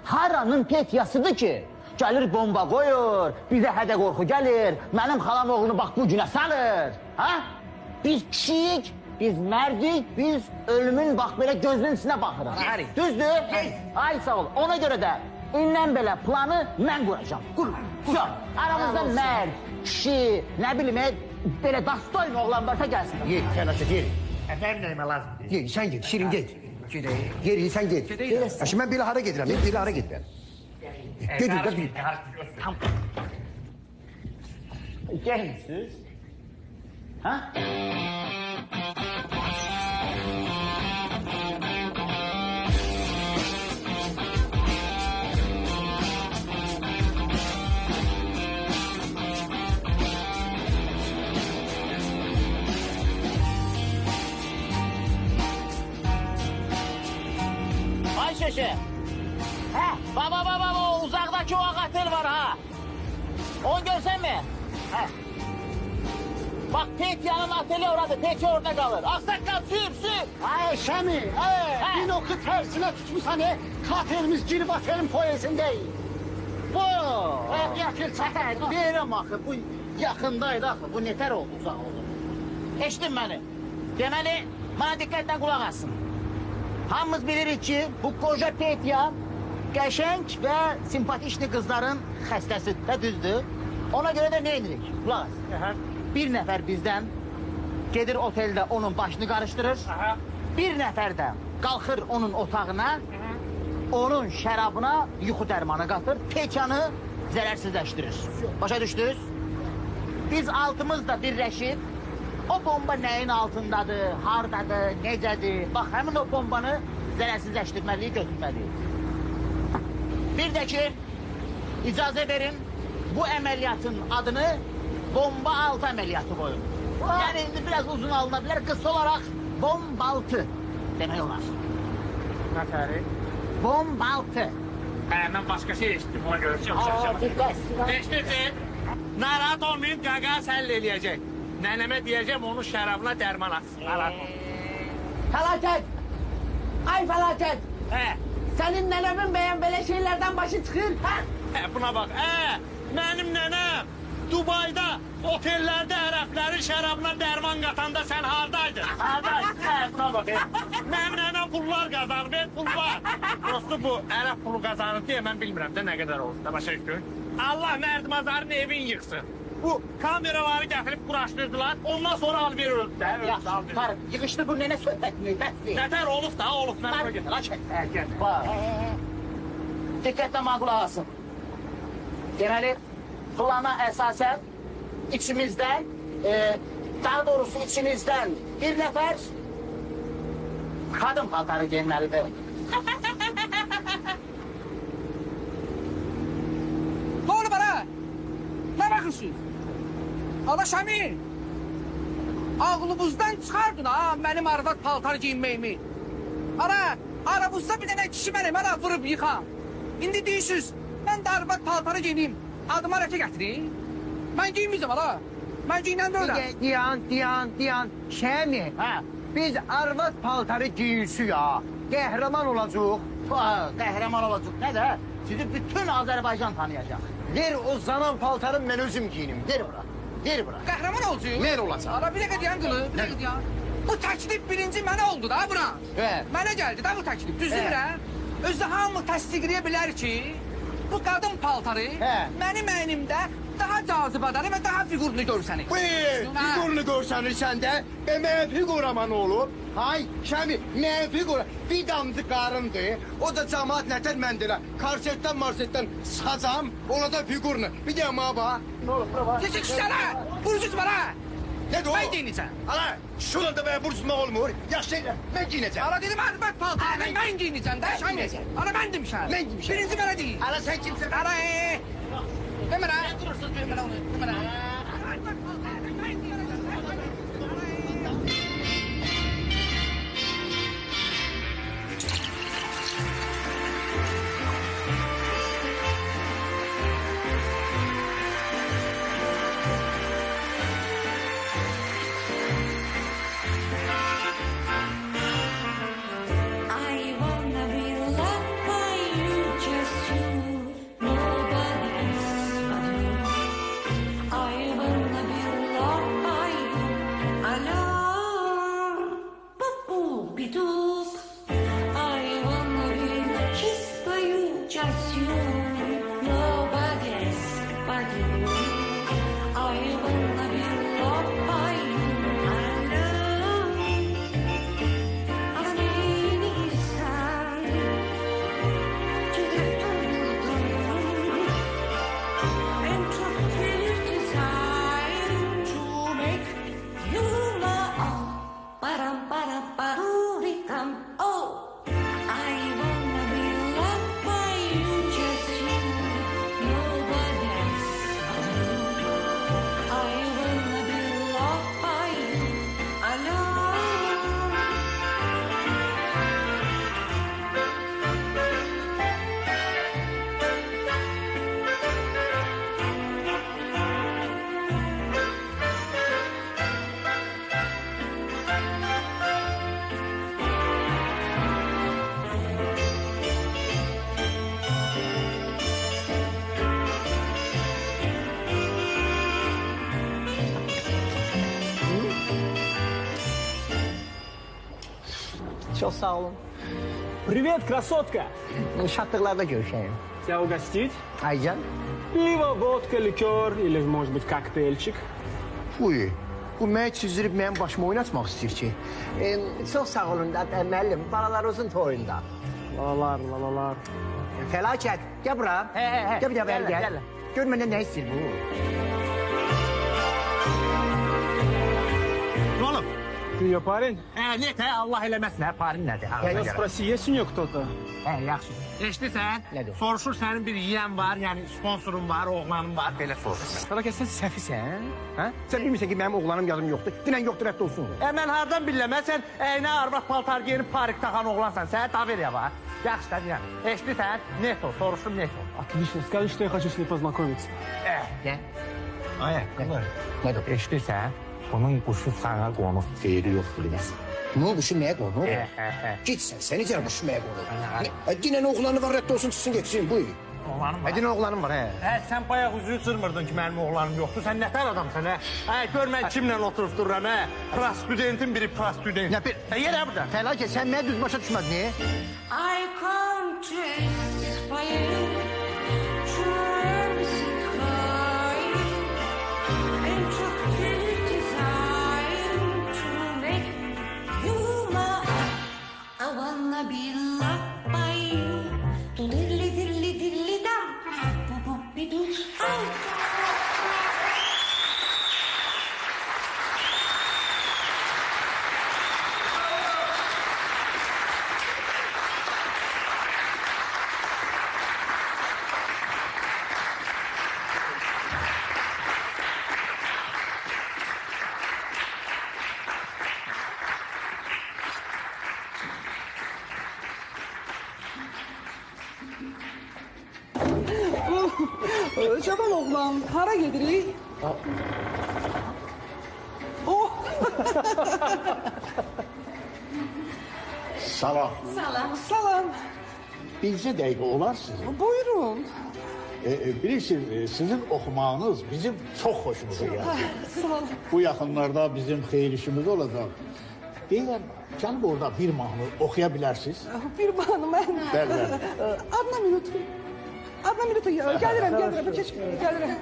haranın Petyasıdır ki, gəlir bomba qoyur, bizə hədə qorxu gəlir, mənim xalam oğlunu bax bu günə salır, ha? Biz kişiyik, biz mərdik, biz ölümün bax belə gözünün içinə baxırıq. Düzdür? Ay sağ ol, ona görə də indən belə planı mən quracam. Aramızda mərd, kişi, nə bilim, belə dastoyun oğlan varsa gəlsin. Yer, sən açıq yer. Əfəm nəyimə lazımdır? Yer, sən get, Şirin get. Yer, sən get. Şimdi mən belə hara gedirəm, belə hara gedirəm. Gedir də bir. Gəlmişsiniz? Ha? Ay şeşi. Baba, o uzaktaki o katil var ha. Onu görsen mi? Bak Petya'nın ateli orada, Petya orada kalır. Aksakkal sür. Ay Şami, bir oku tersine tutmuşsan katilimiz girip aterin poesindeyiz. Bu, yakın çatır. Deyirəm axı, bu yaxındaydı axı, bu netər oldu, uzaq oldu. Eşittin beni. Demeli bana dikkatle kulak assın. Hamımız bilirik ki bu koca Petya qəşəng və simpatişli qızların xəstəsidir də düzdür. Ona görə də nə edirik? Kulaq as. Bir nəfər bizdən gedir oteldə onun başını qarışdırır. Bir nəfər də qalxır onun otağına, onun şərabına yuxu dərmanı qatır, Petyanı zərərsizləşdirir. Başa düşdünüz? Biz altımız da birləşib, o bomba nəyin altındadır, hardadır, necədir? Bax, həmin o bombanı zərərsizləşdirməliyik, götürməliyik. Bir də ki, icazə verin, bu əməliyyatın adını bomba altı əməliyyatı qoyun. Yəni, indi biraz uzun alına bilər, qısa olaraq bombaltı demək olar. Nə təri? Bombaltı. Mən başqa şey eşitdim, ona görə çox. Eşitirsin? Narahat olmayın, qaqa səll eləyəcək. Nənəmə deyəcəm, onun şərabına dərman atsın. Fəlakət! Ay fəlakət! Sənin nənəmin bəyən belə şeylərdən başı çıxır, hə? Buna bax, mənim nənəm Dubayda otellərdə ərəblərin şərabına dərman qatanda sən hardaydın? Buna bax, mənim nənəm pullar qazanır, pul var. Dostu bu ərəb pulu qazanır deyə mən bilmirəm də nə qədər olur da başa düşdün. Allah mərdimazarın evin yıxsın. bu kameraları gətirib quraşdırdılar. Ondan sonra Alver öldü də. Tarık, yığışdır bu nene söhbətini, bəsdir. Nətər olub da, olub. Mən bura getir, aç. Bak. Diqqətlə mağul ağasın. Deməli, plana əsasən içimizdən, daha doğrusu içimizdən bir nəfər kadın paltarı giyinməlidir. Ne oldu bana? Ne bakıyorsun? Ana Şamil. Ağlımızdan çıkardın ha benim arvat paltar giyinmeyimi. Ana aramızda bir tane kişi benim ana vurup yıkam. İndi değilsiz. Ben de arvat paltarı giyineyim. Adıma reke getireyim. Ben giymeyeceğim ana. Ben giyinen böyle. Diyan. Şemi. Biz arvad paltarı giyinsi ya. Qəhrəman olacaq. Qəhrəman olacaq. Ne de? Sizi bütün Azerbaycan tanıyacak. Ver o zaman paltarı ben özüm giyinim. Ver bura. Ver bura. Qəhrəman olacaq. Mən olacaq. Ara bir dakika diyen kılı. Bir dakika diyen. Bu teklif birinci mənə oldu da buna. He. Mənə geldi da bu teklif. Düzdür ha? Özde hamı təsdiqləyə bilər ki, bu kadın paltarı mənim əynimdə daha cazibədar və daha figurlu görsənir. Figurunu görsən də, mən figurama nə olur? Hay, Şəmi, mən figura, bir damcı qarındır, o da cəmaat nətər məndirə, karsetdən marsetdən sıxacam, ona da figurunu. Bir də ma bax. Ne olur, bura bax. Keçək sənə, burcuz var ha. Nədir o? Mən giyinəcəm. Ana, şurada da mən burcuzmaq olmur, yaxşı elə, mən giyinəcəm. Ara dedim, arvad paltarı, mən giyinəcəm də, Şami. Ara mən demişəm. Mən demişəm. Birinci mənə deyil. Ana, sən kimsən? Ara, demir ha. Demir onu, demir ha. Çok sağ olun. Привет, красотка! Şatlıklarda görüşeyim. Тебя угостить? Aycan. Пиво, водка, ликер или, может быть, коктейльчик? Uy, bu məni çizdirib mənim başıma oynatmaq istəyir ki. Çox sağ olun da müəllim, balalarınızın toyunda. Lalalar. Fəlakət, gəl bura. Gəl bir də gəl. Gör məndən nə istəyir bu? Ne olub? Ты ее парень? Net, Allah eləməsin, parin nədir? Я спроси, есть у нее кто-то? Yaxşı. Eşidirsən? Nədir? Soruşur sənin bir yiyən var, yəni sponsorun var, oğlanın var, belə soruşur. Fəlakət, sən səfisən? Hə? Sən bilmirsən ki, mənim oğlanım yazım yoxdur. Dinən yoxdur, rədd olsun. Mən hardan biləm, sən əynə arvad paltar giyinib parik taxan oğlansan, sənə daveriya var. Yaxşı da deyəm. Eşidirsən? Neto, soruşum Neto. Отлично, скажи, что я хочу с ней познакомиться. Nə? Ayaqqabı. Nədir? Eşidirsən? Bunun quşu sana qonub xeyri yoxdur deməsin. Bunun quşu nəyə qonub? Git sən necə quşu nəyə qonub? Dinən oğlanı var, rədd olsun, çıxsın, geçsin, buyur. Oğlanım var. Dinən oğlanım var, Sən bayaq üzüyü sırmırdın ki, mənim oğlanım yoxdur. Sən nətər adamsan, Gör mən kimlə oturub dururam, Prastudentin biri prastudent. Yerə burada. Fəlakət, sən mənə düz başa düşmədin, I can't taste fire, try to Cavan oğlan, hara gedirik? Oh! Salam. Salam. Salam. Bircə dəqiqə olar sizin. Buyurun. Bilirsiniz, sizin oxumağınız bizim çox hoşumuza gəldi. Sağ olun. Bu yaxınlarda bizim xeyir işimiz olacaq. Deyirəm, gəlib orada bir mahnı oxuya bilərsiniz. Bir mahnı mən. Bəli, bəli. Adna minut. Adna minut. Gəlirəm. Gəlirəm.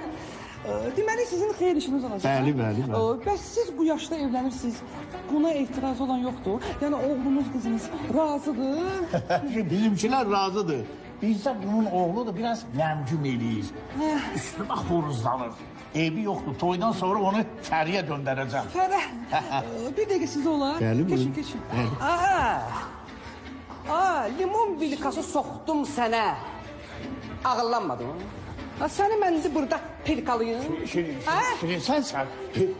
Deməli sizin xeyir işiniz olacaq. Bəli, bəli. Bəs siz bu yaşda evlənirsiniz. Buna etiraz olan yoxdur. Yəni oğlunuz, qızınız razıdır. Bizimkilər razıdır. Bizdə bunun oğlu da biraz məmcum eləyir. Üstümə xoruzlanır. Eybi yoxdur. Toydan sonra onu fəriyə döndərəcəm. Fərə. Bir dəqiqə sizə olar. Bəli, buyurun. Keçin. Aa, limon bilikası soxdum sənə. Ağıllanmadın. Səni mən burada pelkalayım. Şirin, sən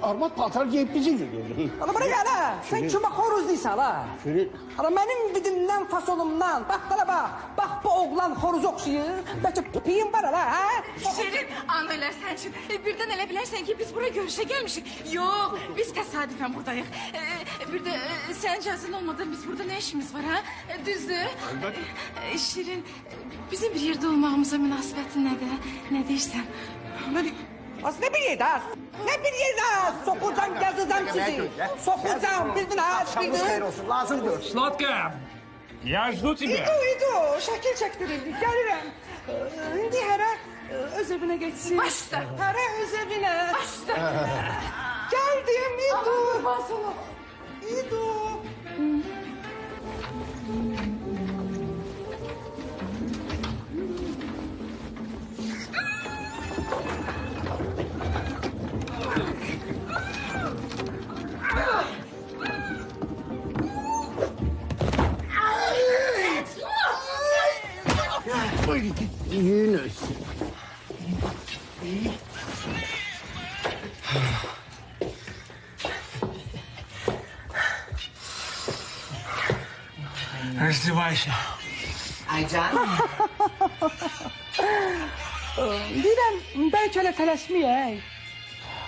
arvad paltar geyib bizi görüyorsun. Ana bırak ana. Sen kime xoruz değilsen ha? Şirin. Ana benim didimden, fasolumdan. Bak bana bak. Bak bu oğlan xoruz oxşayır. Bəlkə pipiyim var ha? Şirin, anlayırlar sen için. Birden elə bilərsən ki biz buraya görüşe gelmişik. Yok, biz tesadüfen buradayıq. Bir de sen cazın olmadan biz burada ne işimiz var ha? Düzdür? Şirin, bizim bir yerde olmağımıza münasibətin nədir? Ne deyirsən? Az ne bir yerde az? Ne bir yerde az? Sokacağım, yazıcağım sizi. Sokacağım, bildin ha? Akşamınız xeyir olsun, lazımdır. Sladka, я жду тебя. İdu, şəkil çəkdirildik, gəlirəm. İndi hərə öz evinə geçsin. Başla. Hərə öz evinə. Başla. Gəldim İdu. İdu. Yunus. Раздевайся. Aycan. Deyirəm, bəlkə elə tələsməyək.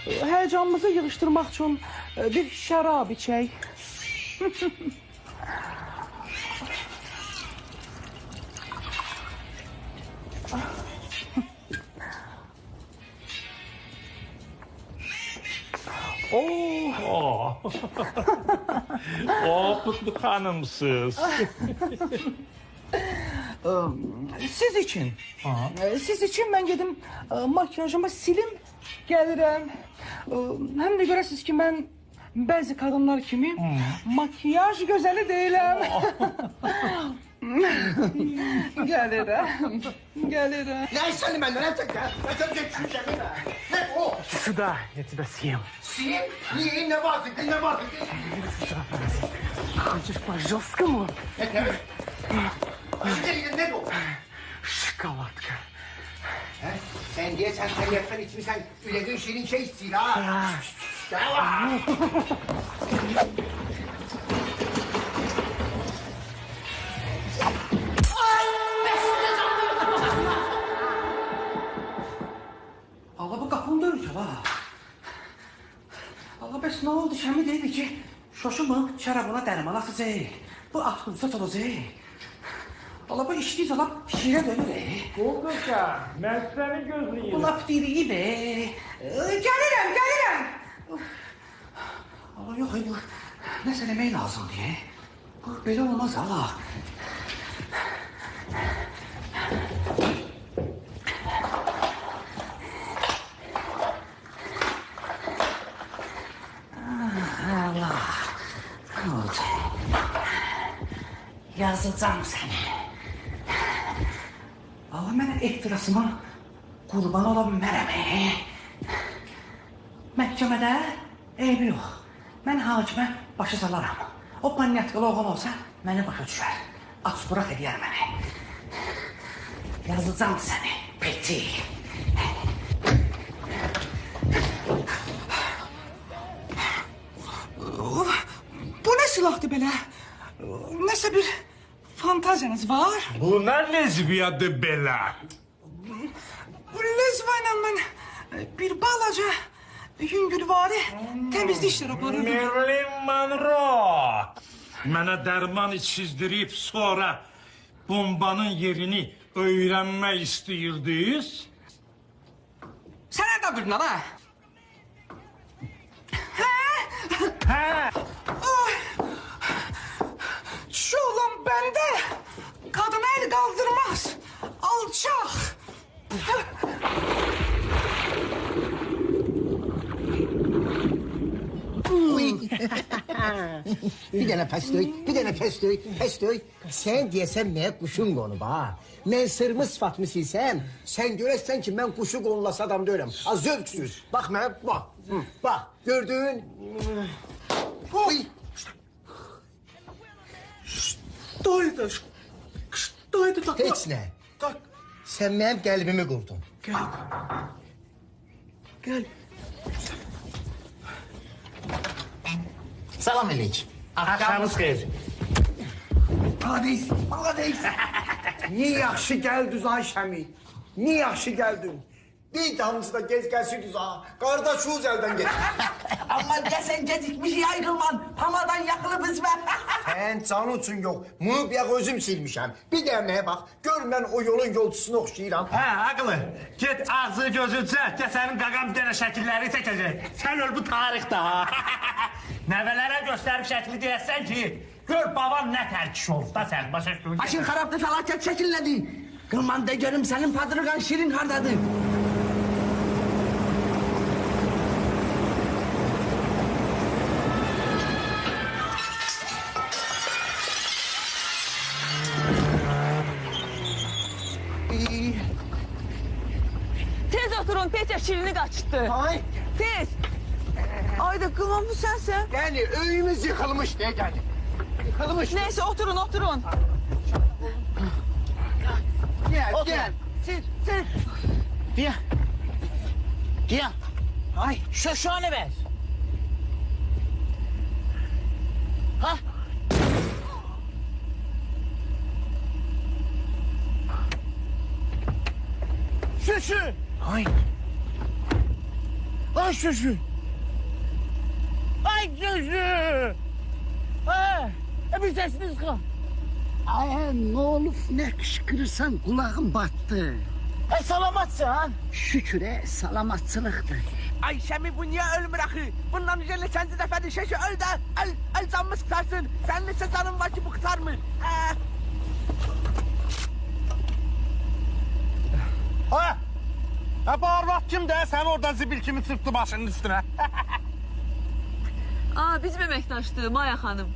Həyəcanımızı yığışdırmaq üçün bir şərab içək. Oh. Oputlu hanımsız. Siz için. Siz için mən gedim makyajımı silim, gəlirəm. Həm də görəsiniz ki, mən bəzi qadınlar kimi makyaj gözəli deyiləm. Gəlirəm. Ne işsəni məndən əncək ya? Ne çabuk düşüreceğim ya? Ne o? Сюда, я тебя съем. Sim? Niye? Ne var? Ne var? Хочешь по-жесткому? Ne bu? Şokoladka. Sen diye sen teriyaktan içmişsen ülediğin şirin şey istiyor ha. Gel lan. Allah bu qapını döyür ha. Allah bəs nə oldu? Şəmi deyildi ki, şoşumu şərabına dərman atacaq. Bu atqınsat olacaq. Allah bu içdiyi zaman şirə dönür. Kukuşa, ben seni gözleyeyim. Bu laf diriyi be. Gəlirəm. Allah yox, bu nəsə eləmək lazım diye. Bu belə olmaz Allah. Allah. Ne oldu? Yazacağım seni. Allah mənə ehtirasıma qurban ola bilmərəm. Məhkəmədə eybi yox. Mən hakimə başa salaram. O panyatqalı oğlan olsa məni başa düşər. Aç bıraq edər məni. Yazacağım səni, peti. Bu nə silahdır belə? Nəsə bir fantaziyanız var? Bu nə lezbiyadır belə? Bu lezbayla mən bir balaca yüngülvari təmizlik işləri aparırdım. Marilyn Monroe. Mənə dərman içizdirib sonra bombanın yerini öyrənmək istəyirdiniz? Sən nereden bildin ana? Hə? Şu olan bende. Kadına el kaldırmaz. Alçak. Bir dənə pəstöy, bir dənə pəstöy, pəstöy. Sən deyəsən mənə quşun qonub ha. Mən sırmı sıfatımı silsəm, sən görəsən ki, mən quşu qonulası adam deyiləm. Az zövksüz. Bax mənə, bax. Bax, gördün? Oy. Doydu. Doydu da. Heç nə. Sən mənim qəlbimi qurdun. Gel. Gel. Salam eləyik. Axşamınız xeyir. Paradis, paradis. Ne yaxşı gəldiniz ay Şəmi. Ne yaxşı gəldin. Bir damcı da gez gəlsiniz ha. Qardaşınız əldən getir. Amma sen gecikmiş ayrılman. Hamadan yakılıbız be. Sən canın üçün yox. Mübiyə özüm silmişəm. Bir dəməyə bax. Gör mən o yolun yolcusunu oxşayıram. Hə, ağlı. Get ağzı gözü çək. Gəl sənin qaqam bir dənə şəkilləri çəkəcək. Sən öl bu tarixdə ha. Nəvələrə göstərib şəkli deyəsən ki, gör baban nə tərkiş oldu da sən. Başa düşdün. Başın xarabdı felaket şekilledi. Kılman da görüm senin padırgan şirin hardadır. Tez oturun, Peter şirini kaçtı. Ay. Tez. Ayda kılmam bu sensin. Yani öyümüz yıkılmış diye geldi. Yıkılmış. Neyse oturun, oturun. Gel, Otur. gel. Sil. Diya. Diya. Ay şu an ver. Ha? Şu. Ay. Ay şu. Ay şu. Ha? Bir sesiniz kal. Ay ne olup ne kışkırırsan kulağım battı. Salamatsan. Şükür salamatçılıktır. Ay Şemi bu niye ölmür axı? Bundan üzerine sensiz efendi şeşi öl de el canımız kıtarsın. Senin ise canın var ki bu kıtar mı? Ha? Ha bu arvat kim de sen oradan zibil kimi çırptı başının üstüne. Aa, bizim emektaşdı Maya Hanım.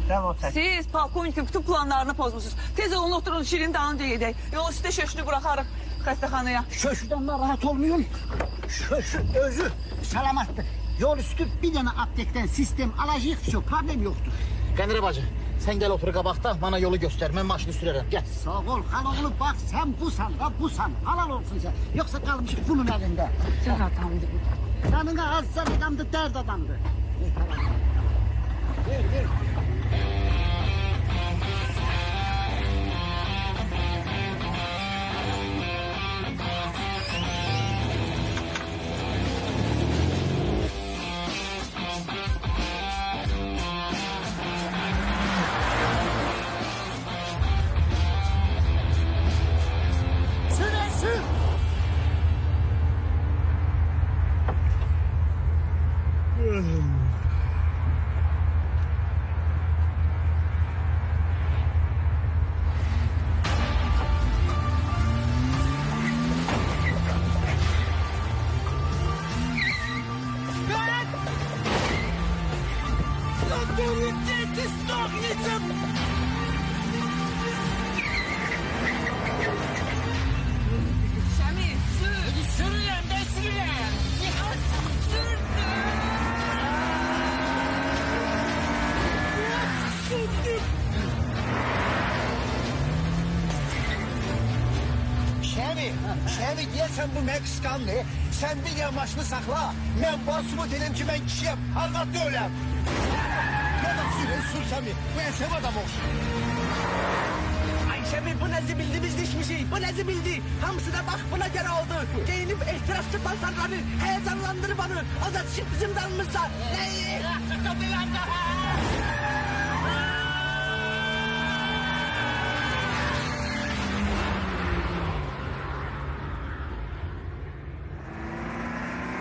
Tamam sen. Siz polkovnikin bütün planlarını pozmuşsunuz. Tez olun oturun şirin dağınca yedek. Yol üstü şöşünü bırakarız xəstəxanaya. Şöşüden rahat olmuyorum. Şöşü özü salamattır. Yol üstü bir tane aptekten sistem alacak, çok problem yoktur. Kendine bacı, sen gel otur kabakta, bana yolu göster, ben maşını sürerim. Gel. Sağ ol haloğlu, bak sen busan da busan, halal olsun sen. Yoksa kalmışık bunun elinde. Sen adamdı bu. Canına azsan adamdı, dert adamdı. Ver. Şemi diyesen bu Meksikanlı. Sen bir yamaçlı sakla. Ben basımı dedim ki ben kişiyim. Anlattı öyle. Ya da sür Şemi. Bu esem adam olsun. Şemi bu ne zibildi biz dişmişik. Bu ne zibildi. Hamısı da bak buna göre oldu. Giyinip ihtiraslı paltarları heyecanlandırıp onu. O da şimdi bizim dalımızda. Neyi?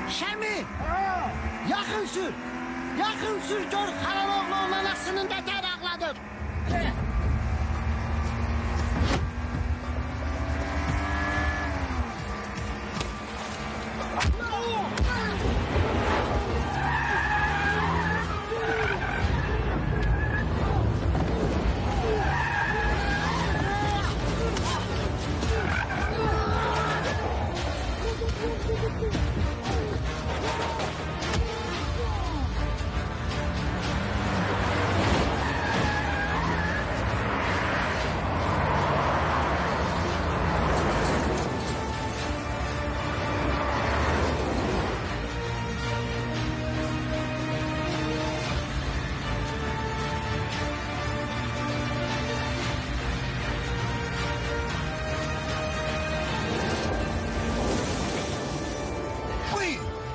Şemi! Yakın sür! Yakın sür gör Haraloğlu'nun anasının beter ağladır.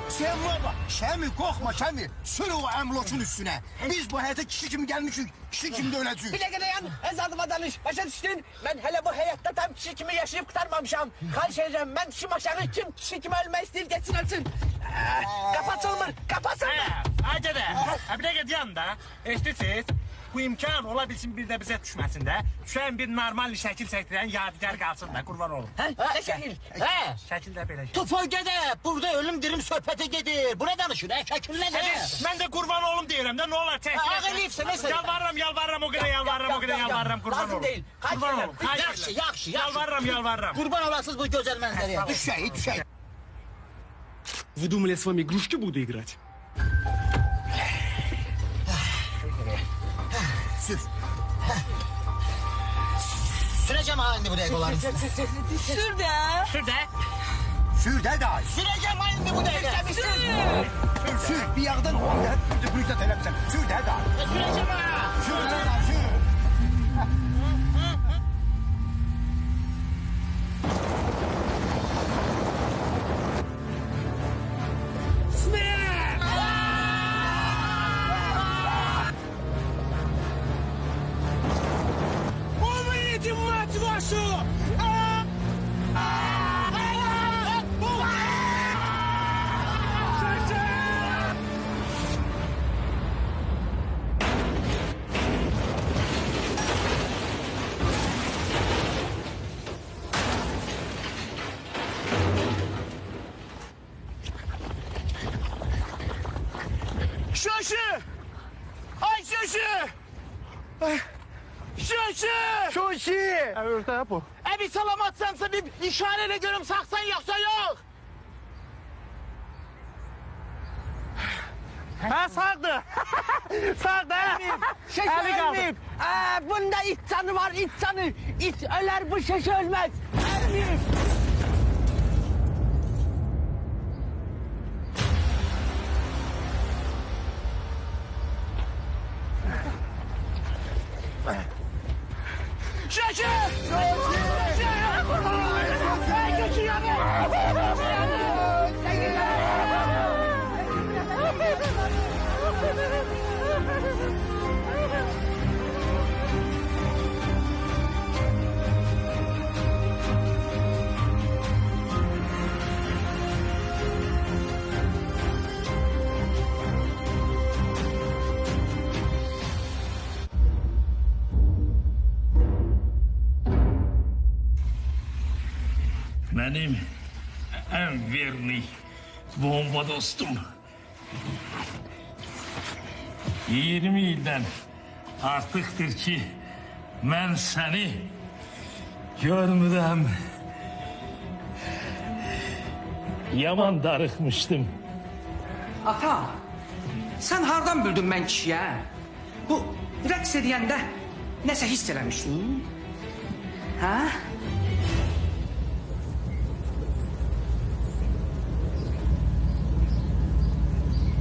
Sen baba, Şemi korkma Şemi. Sür o emloçun üstüne. Biz bu hayata kişi kimi gelmişik, kişi kimi de öleceğiz. Bir dakika dayan. Ezadıma danış. Başa düştün. Ben hele bu hayatta tam kişi kimi yaşayıp kurtarmamışam. Karşılayacağım. Ben kişi aşağı kim kişi kimi ölme isteyir geçsin ölsün. Kapatsın mı? Kapatsın mı? Hadi de. Bir dakika diyan da. Eşitisiz. Bu imkan olabilsin bir de bize düşmesin de. Düşen bir normal şekil çektiren yadigar kalsın da kurban olun. Ne şekil? He? Şekil de böyle şey. Tufayda burada ölüm dirim söhbete gedir. Bu ne danışır he? Şekil ne de? Ben de kurban olum diyorum da ne olur çekil. Ağırlıysa ne söyle? Yalvarırım o kadar yalvarırım kurban Lazım olun. değil. Kurban olun. Yaxşı. Yalvarırım. Kurban olasınız bu güzel manzaraya. Düşey. Вы думали, я с вами игрушки буду играть? Sür. Süreceğim halini bu degoları. Sür de. Sür de. Sür de daha. Süreceğim halini bu degoları. Sür. Bir yerden o hep büyüte telepsen. Sür de daha. Süreceğim ha. Sür de daha. Sür. Умрите, мать вашу! Şaşı! Ay şaşı! Şaşı! Şoşi! Orada bu. Bir salamatsansa bir işareyle görüm saksan yoksa yok. Ha sağdı. Sağdı. Şeşi ölmeyip. Bunda iç canı var iç canı. İç öler bu şeşi ölmez. Ölmeyip. Şaşı! Benim en verli bomba dostum. 20 ildən artıqdır ki, mən səni görmürəm. Yaman darıxmışdım. Ata, sen hardan bildin ben kişiye? Bu rəqs edəndə nəsə hiss eləmişdin? Ha?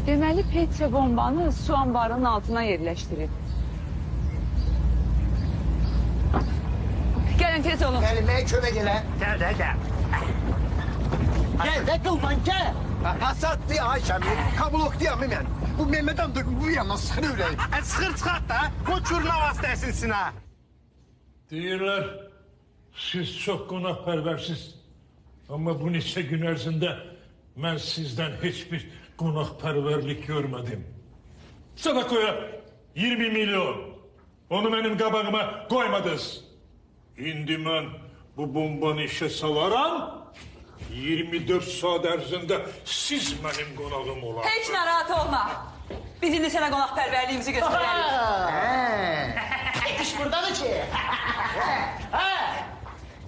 Deməli Petra bombanı su ambarının altına yerləşdirib. Gəlin tez olun. Gəlməyə kömək elə. Gəl də gəl. Gel de kılman gel. Hasat diye Ayşem'i, kabulok diye mi ben? Bu Mehmet amca bu yana sıkır öyle. Sıxır çıxart da, qoy kurnavas dəsilsin ha. Deyirlər, siz çox qonaqpərvərsiz. Amma bu neçə gün ərzində mən sizdən heç bir qonaqpərvərlik görmədim. Sadakaya 20 milyon. Onu mənim qabağıma qoymadınız. İndi mən bu bombanı işə salaram. 24 saat ərzində siz mənim qonağım olar. Heç narahat olma. Biz indi sənə qonaqpərvərliyimizi göstərərik. İş buradadır ki.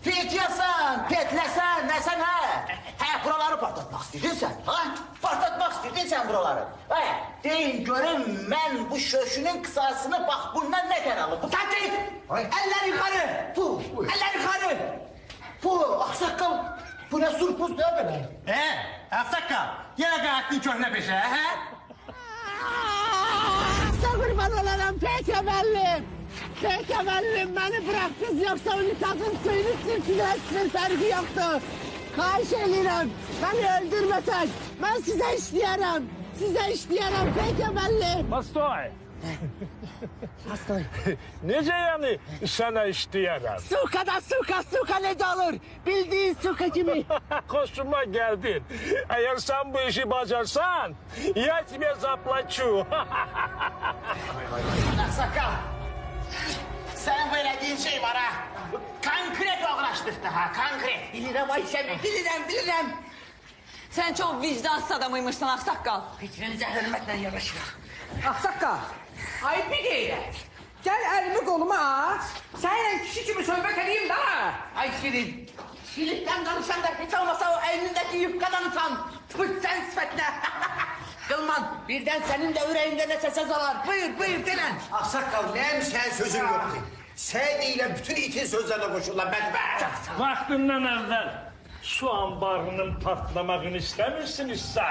Fetyasan, petlesen, nesen ha? Buraları patlatmak istedin sen, ha? Patlatmak istedin sen buraları. Deyin görün ben bu şöşünün kısasını bak bundan ne kadar alır? Sen değil. Eller yukarı. Bu, eller yukarı. Bu, aksakal. Bu ne surpuz ne böyle? Aksakal, yine kalktın köhne peşe, ha? Kurban olalım pek emellim. Pek emellim beni bıraktınız yoksa unitazın suyunu sürtülesin fergi yoktu. Karşı elirim beni öldürmesen ben size işleyerem. Size işleyerem pek emellim. Bastoy. Bastoy. Necə yəni sənə işləyərəm? Suka da suka ne de olur. Bildiğin suka gibi. Hoşuma geldin. Eğer sen bu işi bacarsan, я тебе заплачу. Sakal. Sen böyle dediğin şey var ha. Konkret uğraştık daha konkret. Bilirim Ayşem'i bilirim. Sen çok vicdansız adamıymışsın Aksakkal. Fikrinize hürmetle yaraşır. Aksakkal. Ayıp bir değil. Gel elimi koluma at. Seninle kişi gibi söhbət edeyim de ha. Ay Şirin. Şirin'den konuşan da hiç olmasa o elindeki yufkadan utan. Tut sen sıfatına. Kılman birden senin de yüreğinde ne sese zarar. Buyur denen. Aksakal neyim sen sözün yoktu. Sen ile bütün itin sözlerine koşurlar ben. Vaxtından əvvəl su anbarının partlamağını istəmirsinizsə,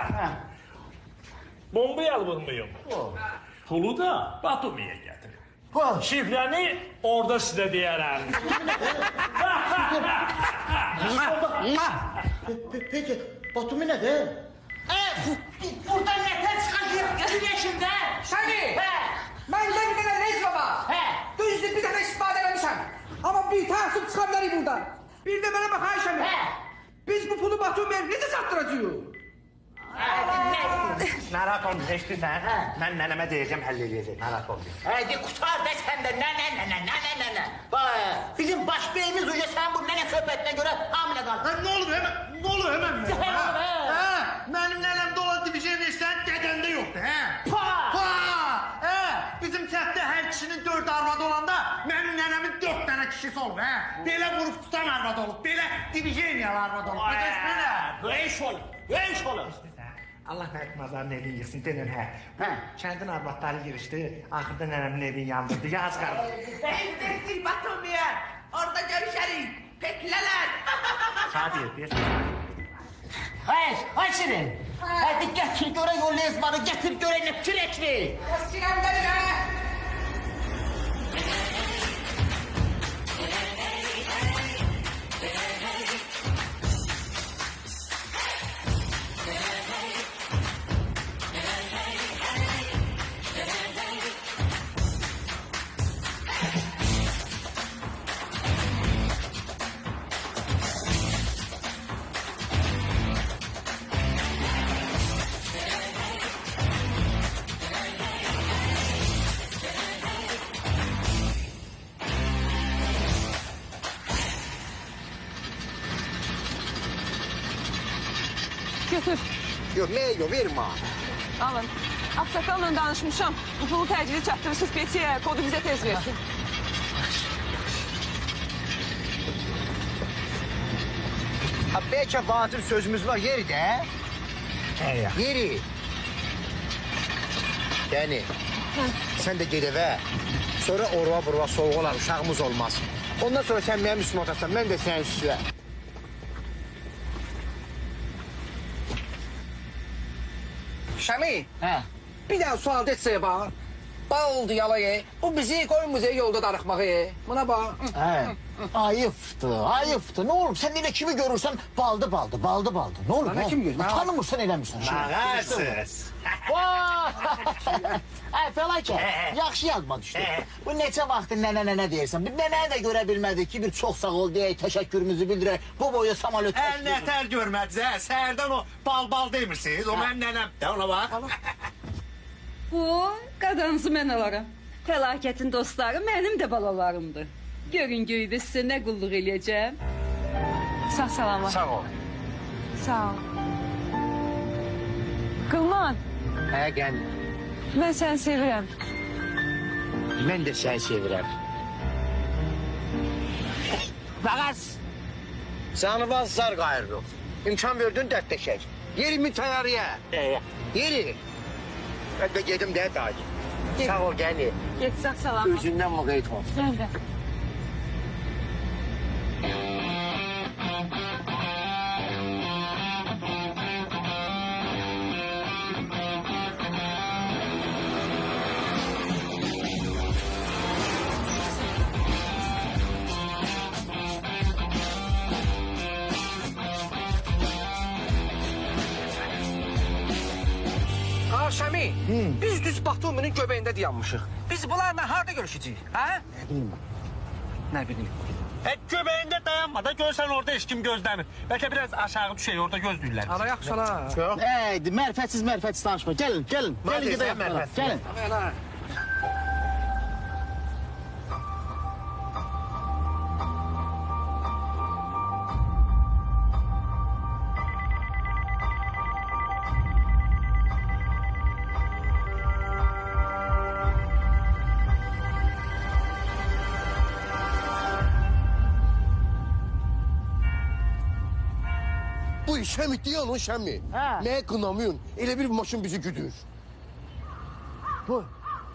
bombayı vurmayın. Pulu da Batumi'ye getirin. Şifrəni orada sizə deyərəm. Peki Batumi ne de? Buradan yeter çıkacak. Gözün yaşında. Seni. Ben de bir tane reis baba. Düzdür bir tane ispat edemişim. Ama bir tanesini çıkabilirim buradan. Bir de bana bak Ayşem'e. Biz bu pulu Batumi'ye ne de sattıracağız? Narahat olma, eşitsən? Mən nənəmə deyəcəm, həll edəcək, narahat olma. Hadi kurtar de sen de ne. Bak bizim baş beyimiz uca sen bu nene sohbetine göre hamile kal. Ne olur hemen mi? Mənim nənəm dolar divizyon versən, dədəndə yoxdur, Bizim kənddə hər kişinin 4 arvadı olanda, mənim nənəmin 4 dənə kişisi olur, Belə vurub tutan arvadı olub, belə divizyon arvadı olub. Böyüş olur. Allah mənim nazarın evini yıxsın, denən Kəndin arvadları girişdi, axırda nənəmin evini yandırdı, yaz qaldı. Beklesin Batumi'ye. Orada görüşelim. Bekleler. Sadi, bir. Hay Şirin. Hadi getir göre yol ezmanı, getir göre ne kürekli. Sinemleri de. Götür. Yok verme. Alın. Aksakalla danışmışam. Bu pulu təcili çatdırırsınız Petiye. Kodu bize tez versin. Ha belki batır sözümüz var yeri de. Yeri. Yani sen de gel eve. Sonra orva burva soğuk olan uşağımız olmaz. Ondan sonra sen benim üstüme otarsan ben de senin üstüne. Şami. Bir daha sual etseye bana. Bal oldu yalayı. Bu bizi koyun yolda darıxmağı. Buna bax. Ayıptır. Ne olur sen yine kimi görürsen baldı. Ne olur? Bana kim görür? Tanımırsan eləmirsən. Mağarsız. Fəlakət. Yaxşı yazma düşdü. Bu neçə vaxtdır nənə deyirsən. Bir nənəyə də görə bilmədik ki, bir çox sağ ol deyək, təşəkkürümüzü bildirək. Bu boyu samolyot... Nətər görmədiniz, səhərdən o bal demirsiniz. O mənim nənəm. De ona bax. Bu qadanızı mən alaram. Fəlakətin dostları mənim də balalarımdır. Görün göydə sizə nə qulluq eləyəcəm. Sağ-salamat. Sağ ol. Sağ ol. Qılman, Gəl. mən səni sevirəm. Mən də səni sevirəm. Fəqət səni vazlar qayırıq. İmkan verdin dərdləşək. Yerimin tayarıya. Yeri. Mən də gedim də dayı. Sağ ol, gəli. Get, sağ-salamat. Özündən müqeyd ol. Mən də. Şami, biz düz Batuminin göbeğinde dayanmışıq. Biz bunlarla harda görüşəcəyik, ha? Ne bileyim. Göbeğinde dayanma da görsən orada heç kim gözləmir. Bəlkə biraz aşağı düşək, orada gözləyirlər. Ara yaxşı la. Mərfətsiz danışma. Gəlin gedək. Gəlin. Bu Şəmi deyən o Şəmi. Mənə qınamıyorsun. Elə bir maşın bizi güdür. Bu.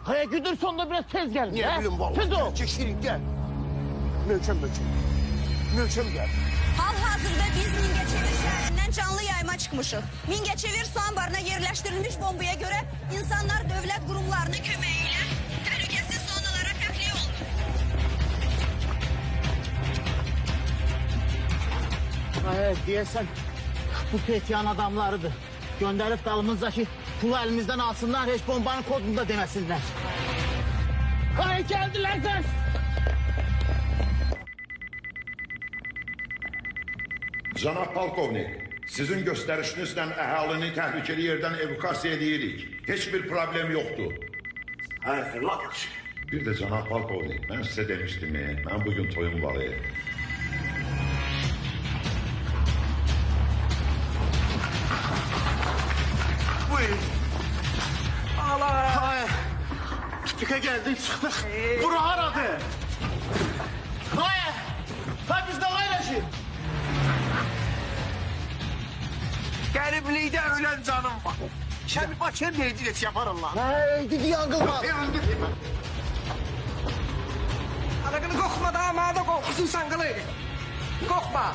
Haya güdür sonunda biraz tez gelin. Niye bileyim vallahi. Tez ol. Şirin gel. Möhkəm. Möhkəm gel. Hal-hazırda biz Mingəçevir şəhərindən canlı yayıma çıxmışıq. Mingəçevir su anbarına yerləşdirilmiş bombaya görə insanlar dövlət qurumlarının köməyi ilə təhlükəsiz zonalara təxliyə olunur. Evet, deyəsən bu Petiyan adamlarıdır. Gönderip dalımızdaki pulu elimizden alsınlar, hiç bombanın kodunu da demesinler. Hayır, geldiler kız! Cənab polkovnik, sizin göstərişinizlə əhalini təhlükəli yerdən evakasiya edirik. Heç bir problem yoxdur. Laf yaxşı. Bir də cənab polkovnik, mən sizə demişdim, mən bugün toyum var. Buyur. Allah. Tüpüke geldik çıktık. Bura haradı. Hayır! Ha bizde paylaşın! Gariplikte ölen canım var. Şemi başın neydi geç yapar Allah. Hey, dedi yangıl var. Anakını kokma da ama da kokkusun sangılı. Kokma.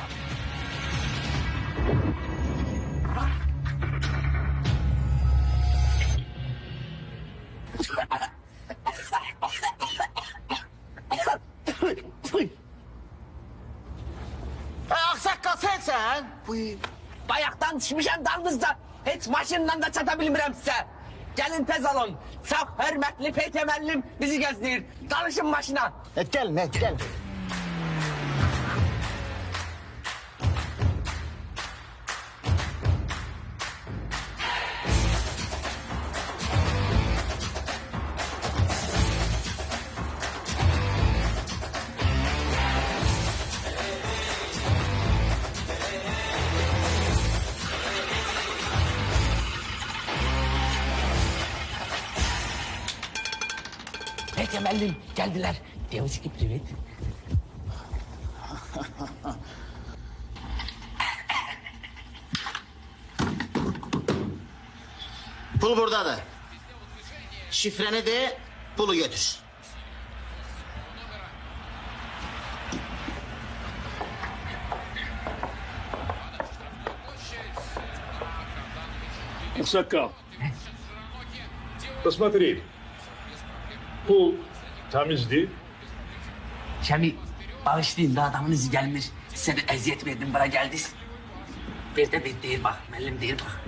Aksakkal sensen. Bayaqdan düşmüşəm dalınızda. Heç maşınla da çata bilmirəm sizə. Gəlin tez alın. Çox hörmətli Peyte müəllim bizi gözləyir. Danışın maşına. Gelin, gelin. Peyte müəllim geldiler. Девочки, привет. Pul buradadır. Şifreni de, pulu götür. Аксакал, посмотри. Pul temizdi. Şemi bağışlayın da adamın izi gelmiş. Size bir eziyet verdim bana geldiniz. Bir de bir değil bak, mellim değil bak.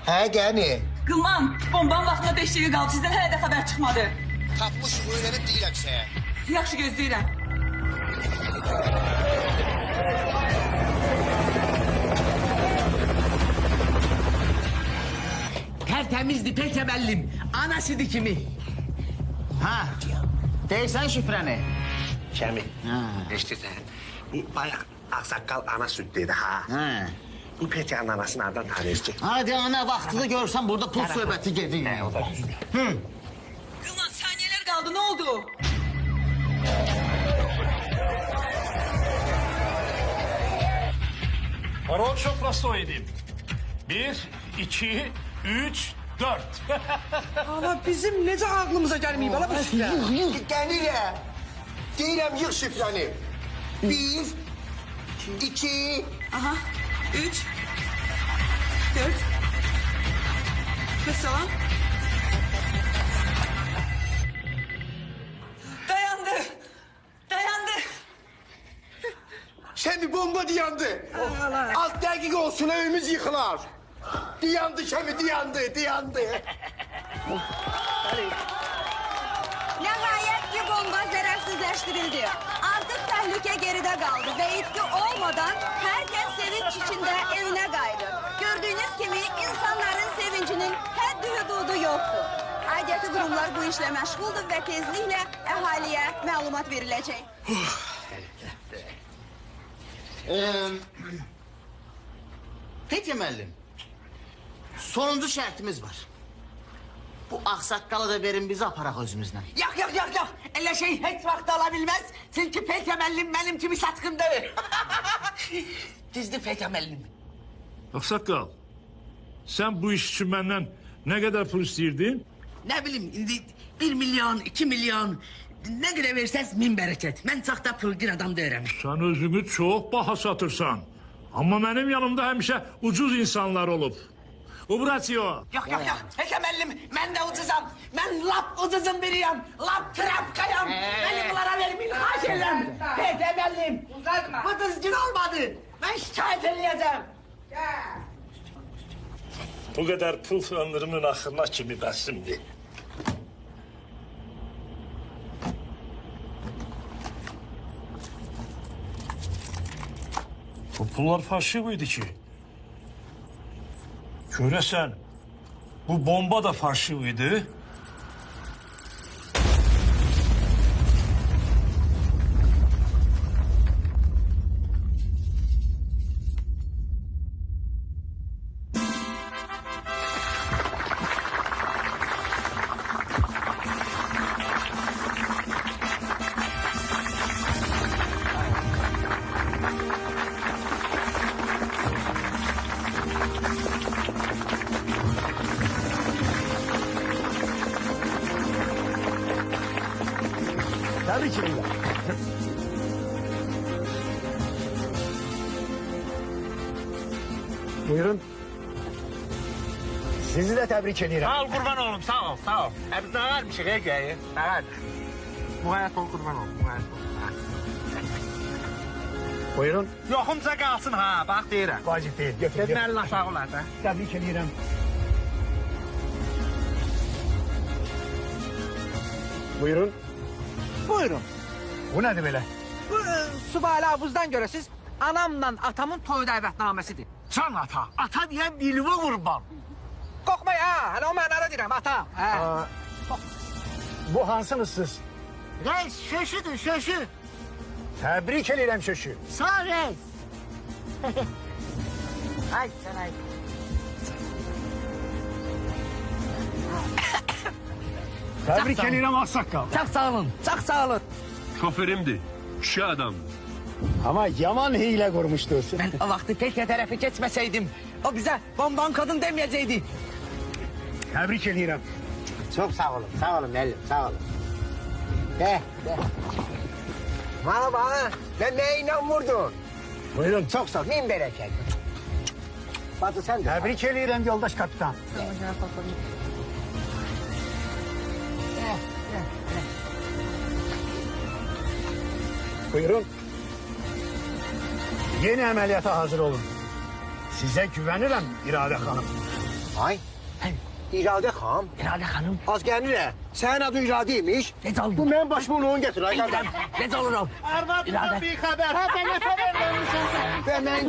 Hə, gəni. Qılman, bombanın vaxtında 5 dəqiqə qaldı. Sizdən hələ də xəbər çıxmadı. Tapmışıq, öyrənib deyirəm sənə. Yaxşı gözləyirəm. Tertemizdi pek temellim. Anasıydı kimi. Ha, deyirsən şifrəni? Şəmi, eşitirsən? Bayaq ağsaqqal ana süd dedi, ha? Hə. Bu Petyanın anasını nereden tanıyırız ki? Hadi ana vaxtını görsən burada pul söhbəti gedir. O da düzdür. Qılman, saniyeler qaldı, ne oldu? Parol çok простой. 1, 2, 3, 4. Ama bizim necə ağlımıza gəlməyib ala bu şifrə? Gəlirəm. Deyirəm, yığ şifrəni. 1, 2... Aha, 3, 4. Mesela? Dayandı. Dayandı. Şemi bomba dayandı. Az dəqiq olsun evimiz yıkılar. Dayandı Şemi, dayandı. Nihayet ki bomba zararsızlaştırıldı. Artık tehlike geride kaldı ve etki olmadan herkes sevinç içinde evine kaydı. Gördüğünüz gibi insanların sevincinin haddi hududu yoktu. Aidiyyatı kurumlar bu işle meşguldür ve tezlikle ahaliye malumat verilecek. Peki müəllim, sonuncu şərtimiz var. Bu ağsaqqalı da verin bizi aparaq özümüzlə. Yok. Öyle şey hiç vakti alabilmez. Çünkü pek temellim benim gibi satkındır. Dizdi pek temellim. Aksaqqal, sen bu iş için benden ne kadar pul istiydin? Ne bileyim, indi 1 milyon, 2 milyon... Ne kadar verseniz min bereket. Ben sakta pulgir adam değilim. Sen özünü çok baha satırsan. Ama benim yanımda hemşe ucuz insanlar olup. Ubratio. Yok. Pek temellim, ben de ucuzam. Ben lap ucuzum biriyim. Lap trapkayım. Beni bunlara vermeyin, haş ellem. Pek temellim. Uzatma. Bu düzgün olmadı. Ben şikayet edeceğim. Bu kadar pul ömrümün ahırına kimi bəsimdi. Bu pullar faşiviydi ki. Göresen bu bomba da faşiviydi. Tabii ki. Buyurun. Sizi de tebrik ederim. Sağ ol kurban oğlum, sağ ol. Biz ne vermişik Ege'yi? Ne verdik? Bu hayat ol kurban oğlum, bu hayat ol. Buyurun. Yoxumsa qalsın ha, bax deyirəm. Vacib değil. Götür. Dedim əlin aşağı olar da. Tebrik ederim. Buyurun. Buyurun. Bu nedir böyle? Bu Subaylı Abuz'dan görəsiz anamla atamın toy dəvətnaməsidir. Can ata diyen dilime kurban. Qorxmayın ha, hələ o mənada deyirəm ata. Hə. Bu hansınız siz? Reis, şöşüdür, şöşü. Tebrik ederim şöşü. Sağ ol reis. Ay sen ay. Tebrik ederim Aksaqqal. Çok sağ olun. Şoförümdü. Kişi adam. Ama yaman hile kurmuştu. Ben o vakti pek tarafı geçmeseydim... ...o bize bonbon kadın demeyecekti. Tebrik ederim. Çok sağ olun müəllim, sağ olun. De. Bana, ben neyle vurdun? Buyurun. Çok sağ ol. Min bereket. Bacı sen de. Təbrik eləyirəm yoldaş kapitan. Buyurun. Yeni əməliyyata hazır olun. Sizə güvənirəm İradə xanım. Ay, İradə xanım. İradə xanım. Az gəlirə, sənin adın İradə imiş. Necə oldu? Bu mənim başımın onu gətir, ay qardaş. Necə olur o? Arvadımdan bir xəbər. Ha, bana xəbər vermişsən. Və mən...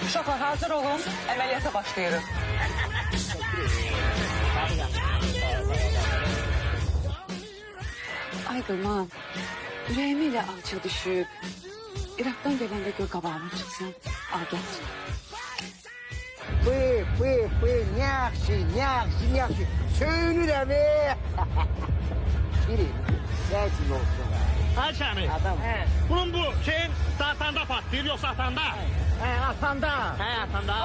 Uşaqlar hazır olun, əməliyyata başlayırıq. Ay qılman, ürəyimə elə alça düşüb. İraqdan gələndə gör qabağıma çıxsın, al gəl. Yaxşı. Söyünürəm, Şirin, gəlsin olsun. Ha Şami. Adam. Bunun bu şeyin atanda patlayır yoksa atanda? Atanda. Atanda.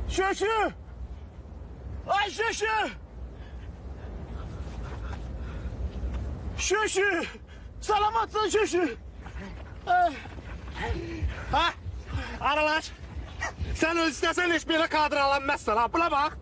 Şöşü! Ay Şöşü! Şöşü! Salamatsın Şöşü! Ha? Aralaş. Sen öz istesen hiç bir kadr alanmazsın ha. Buna bak.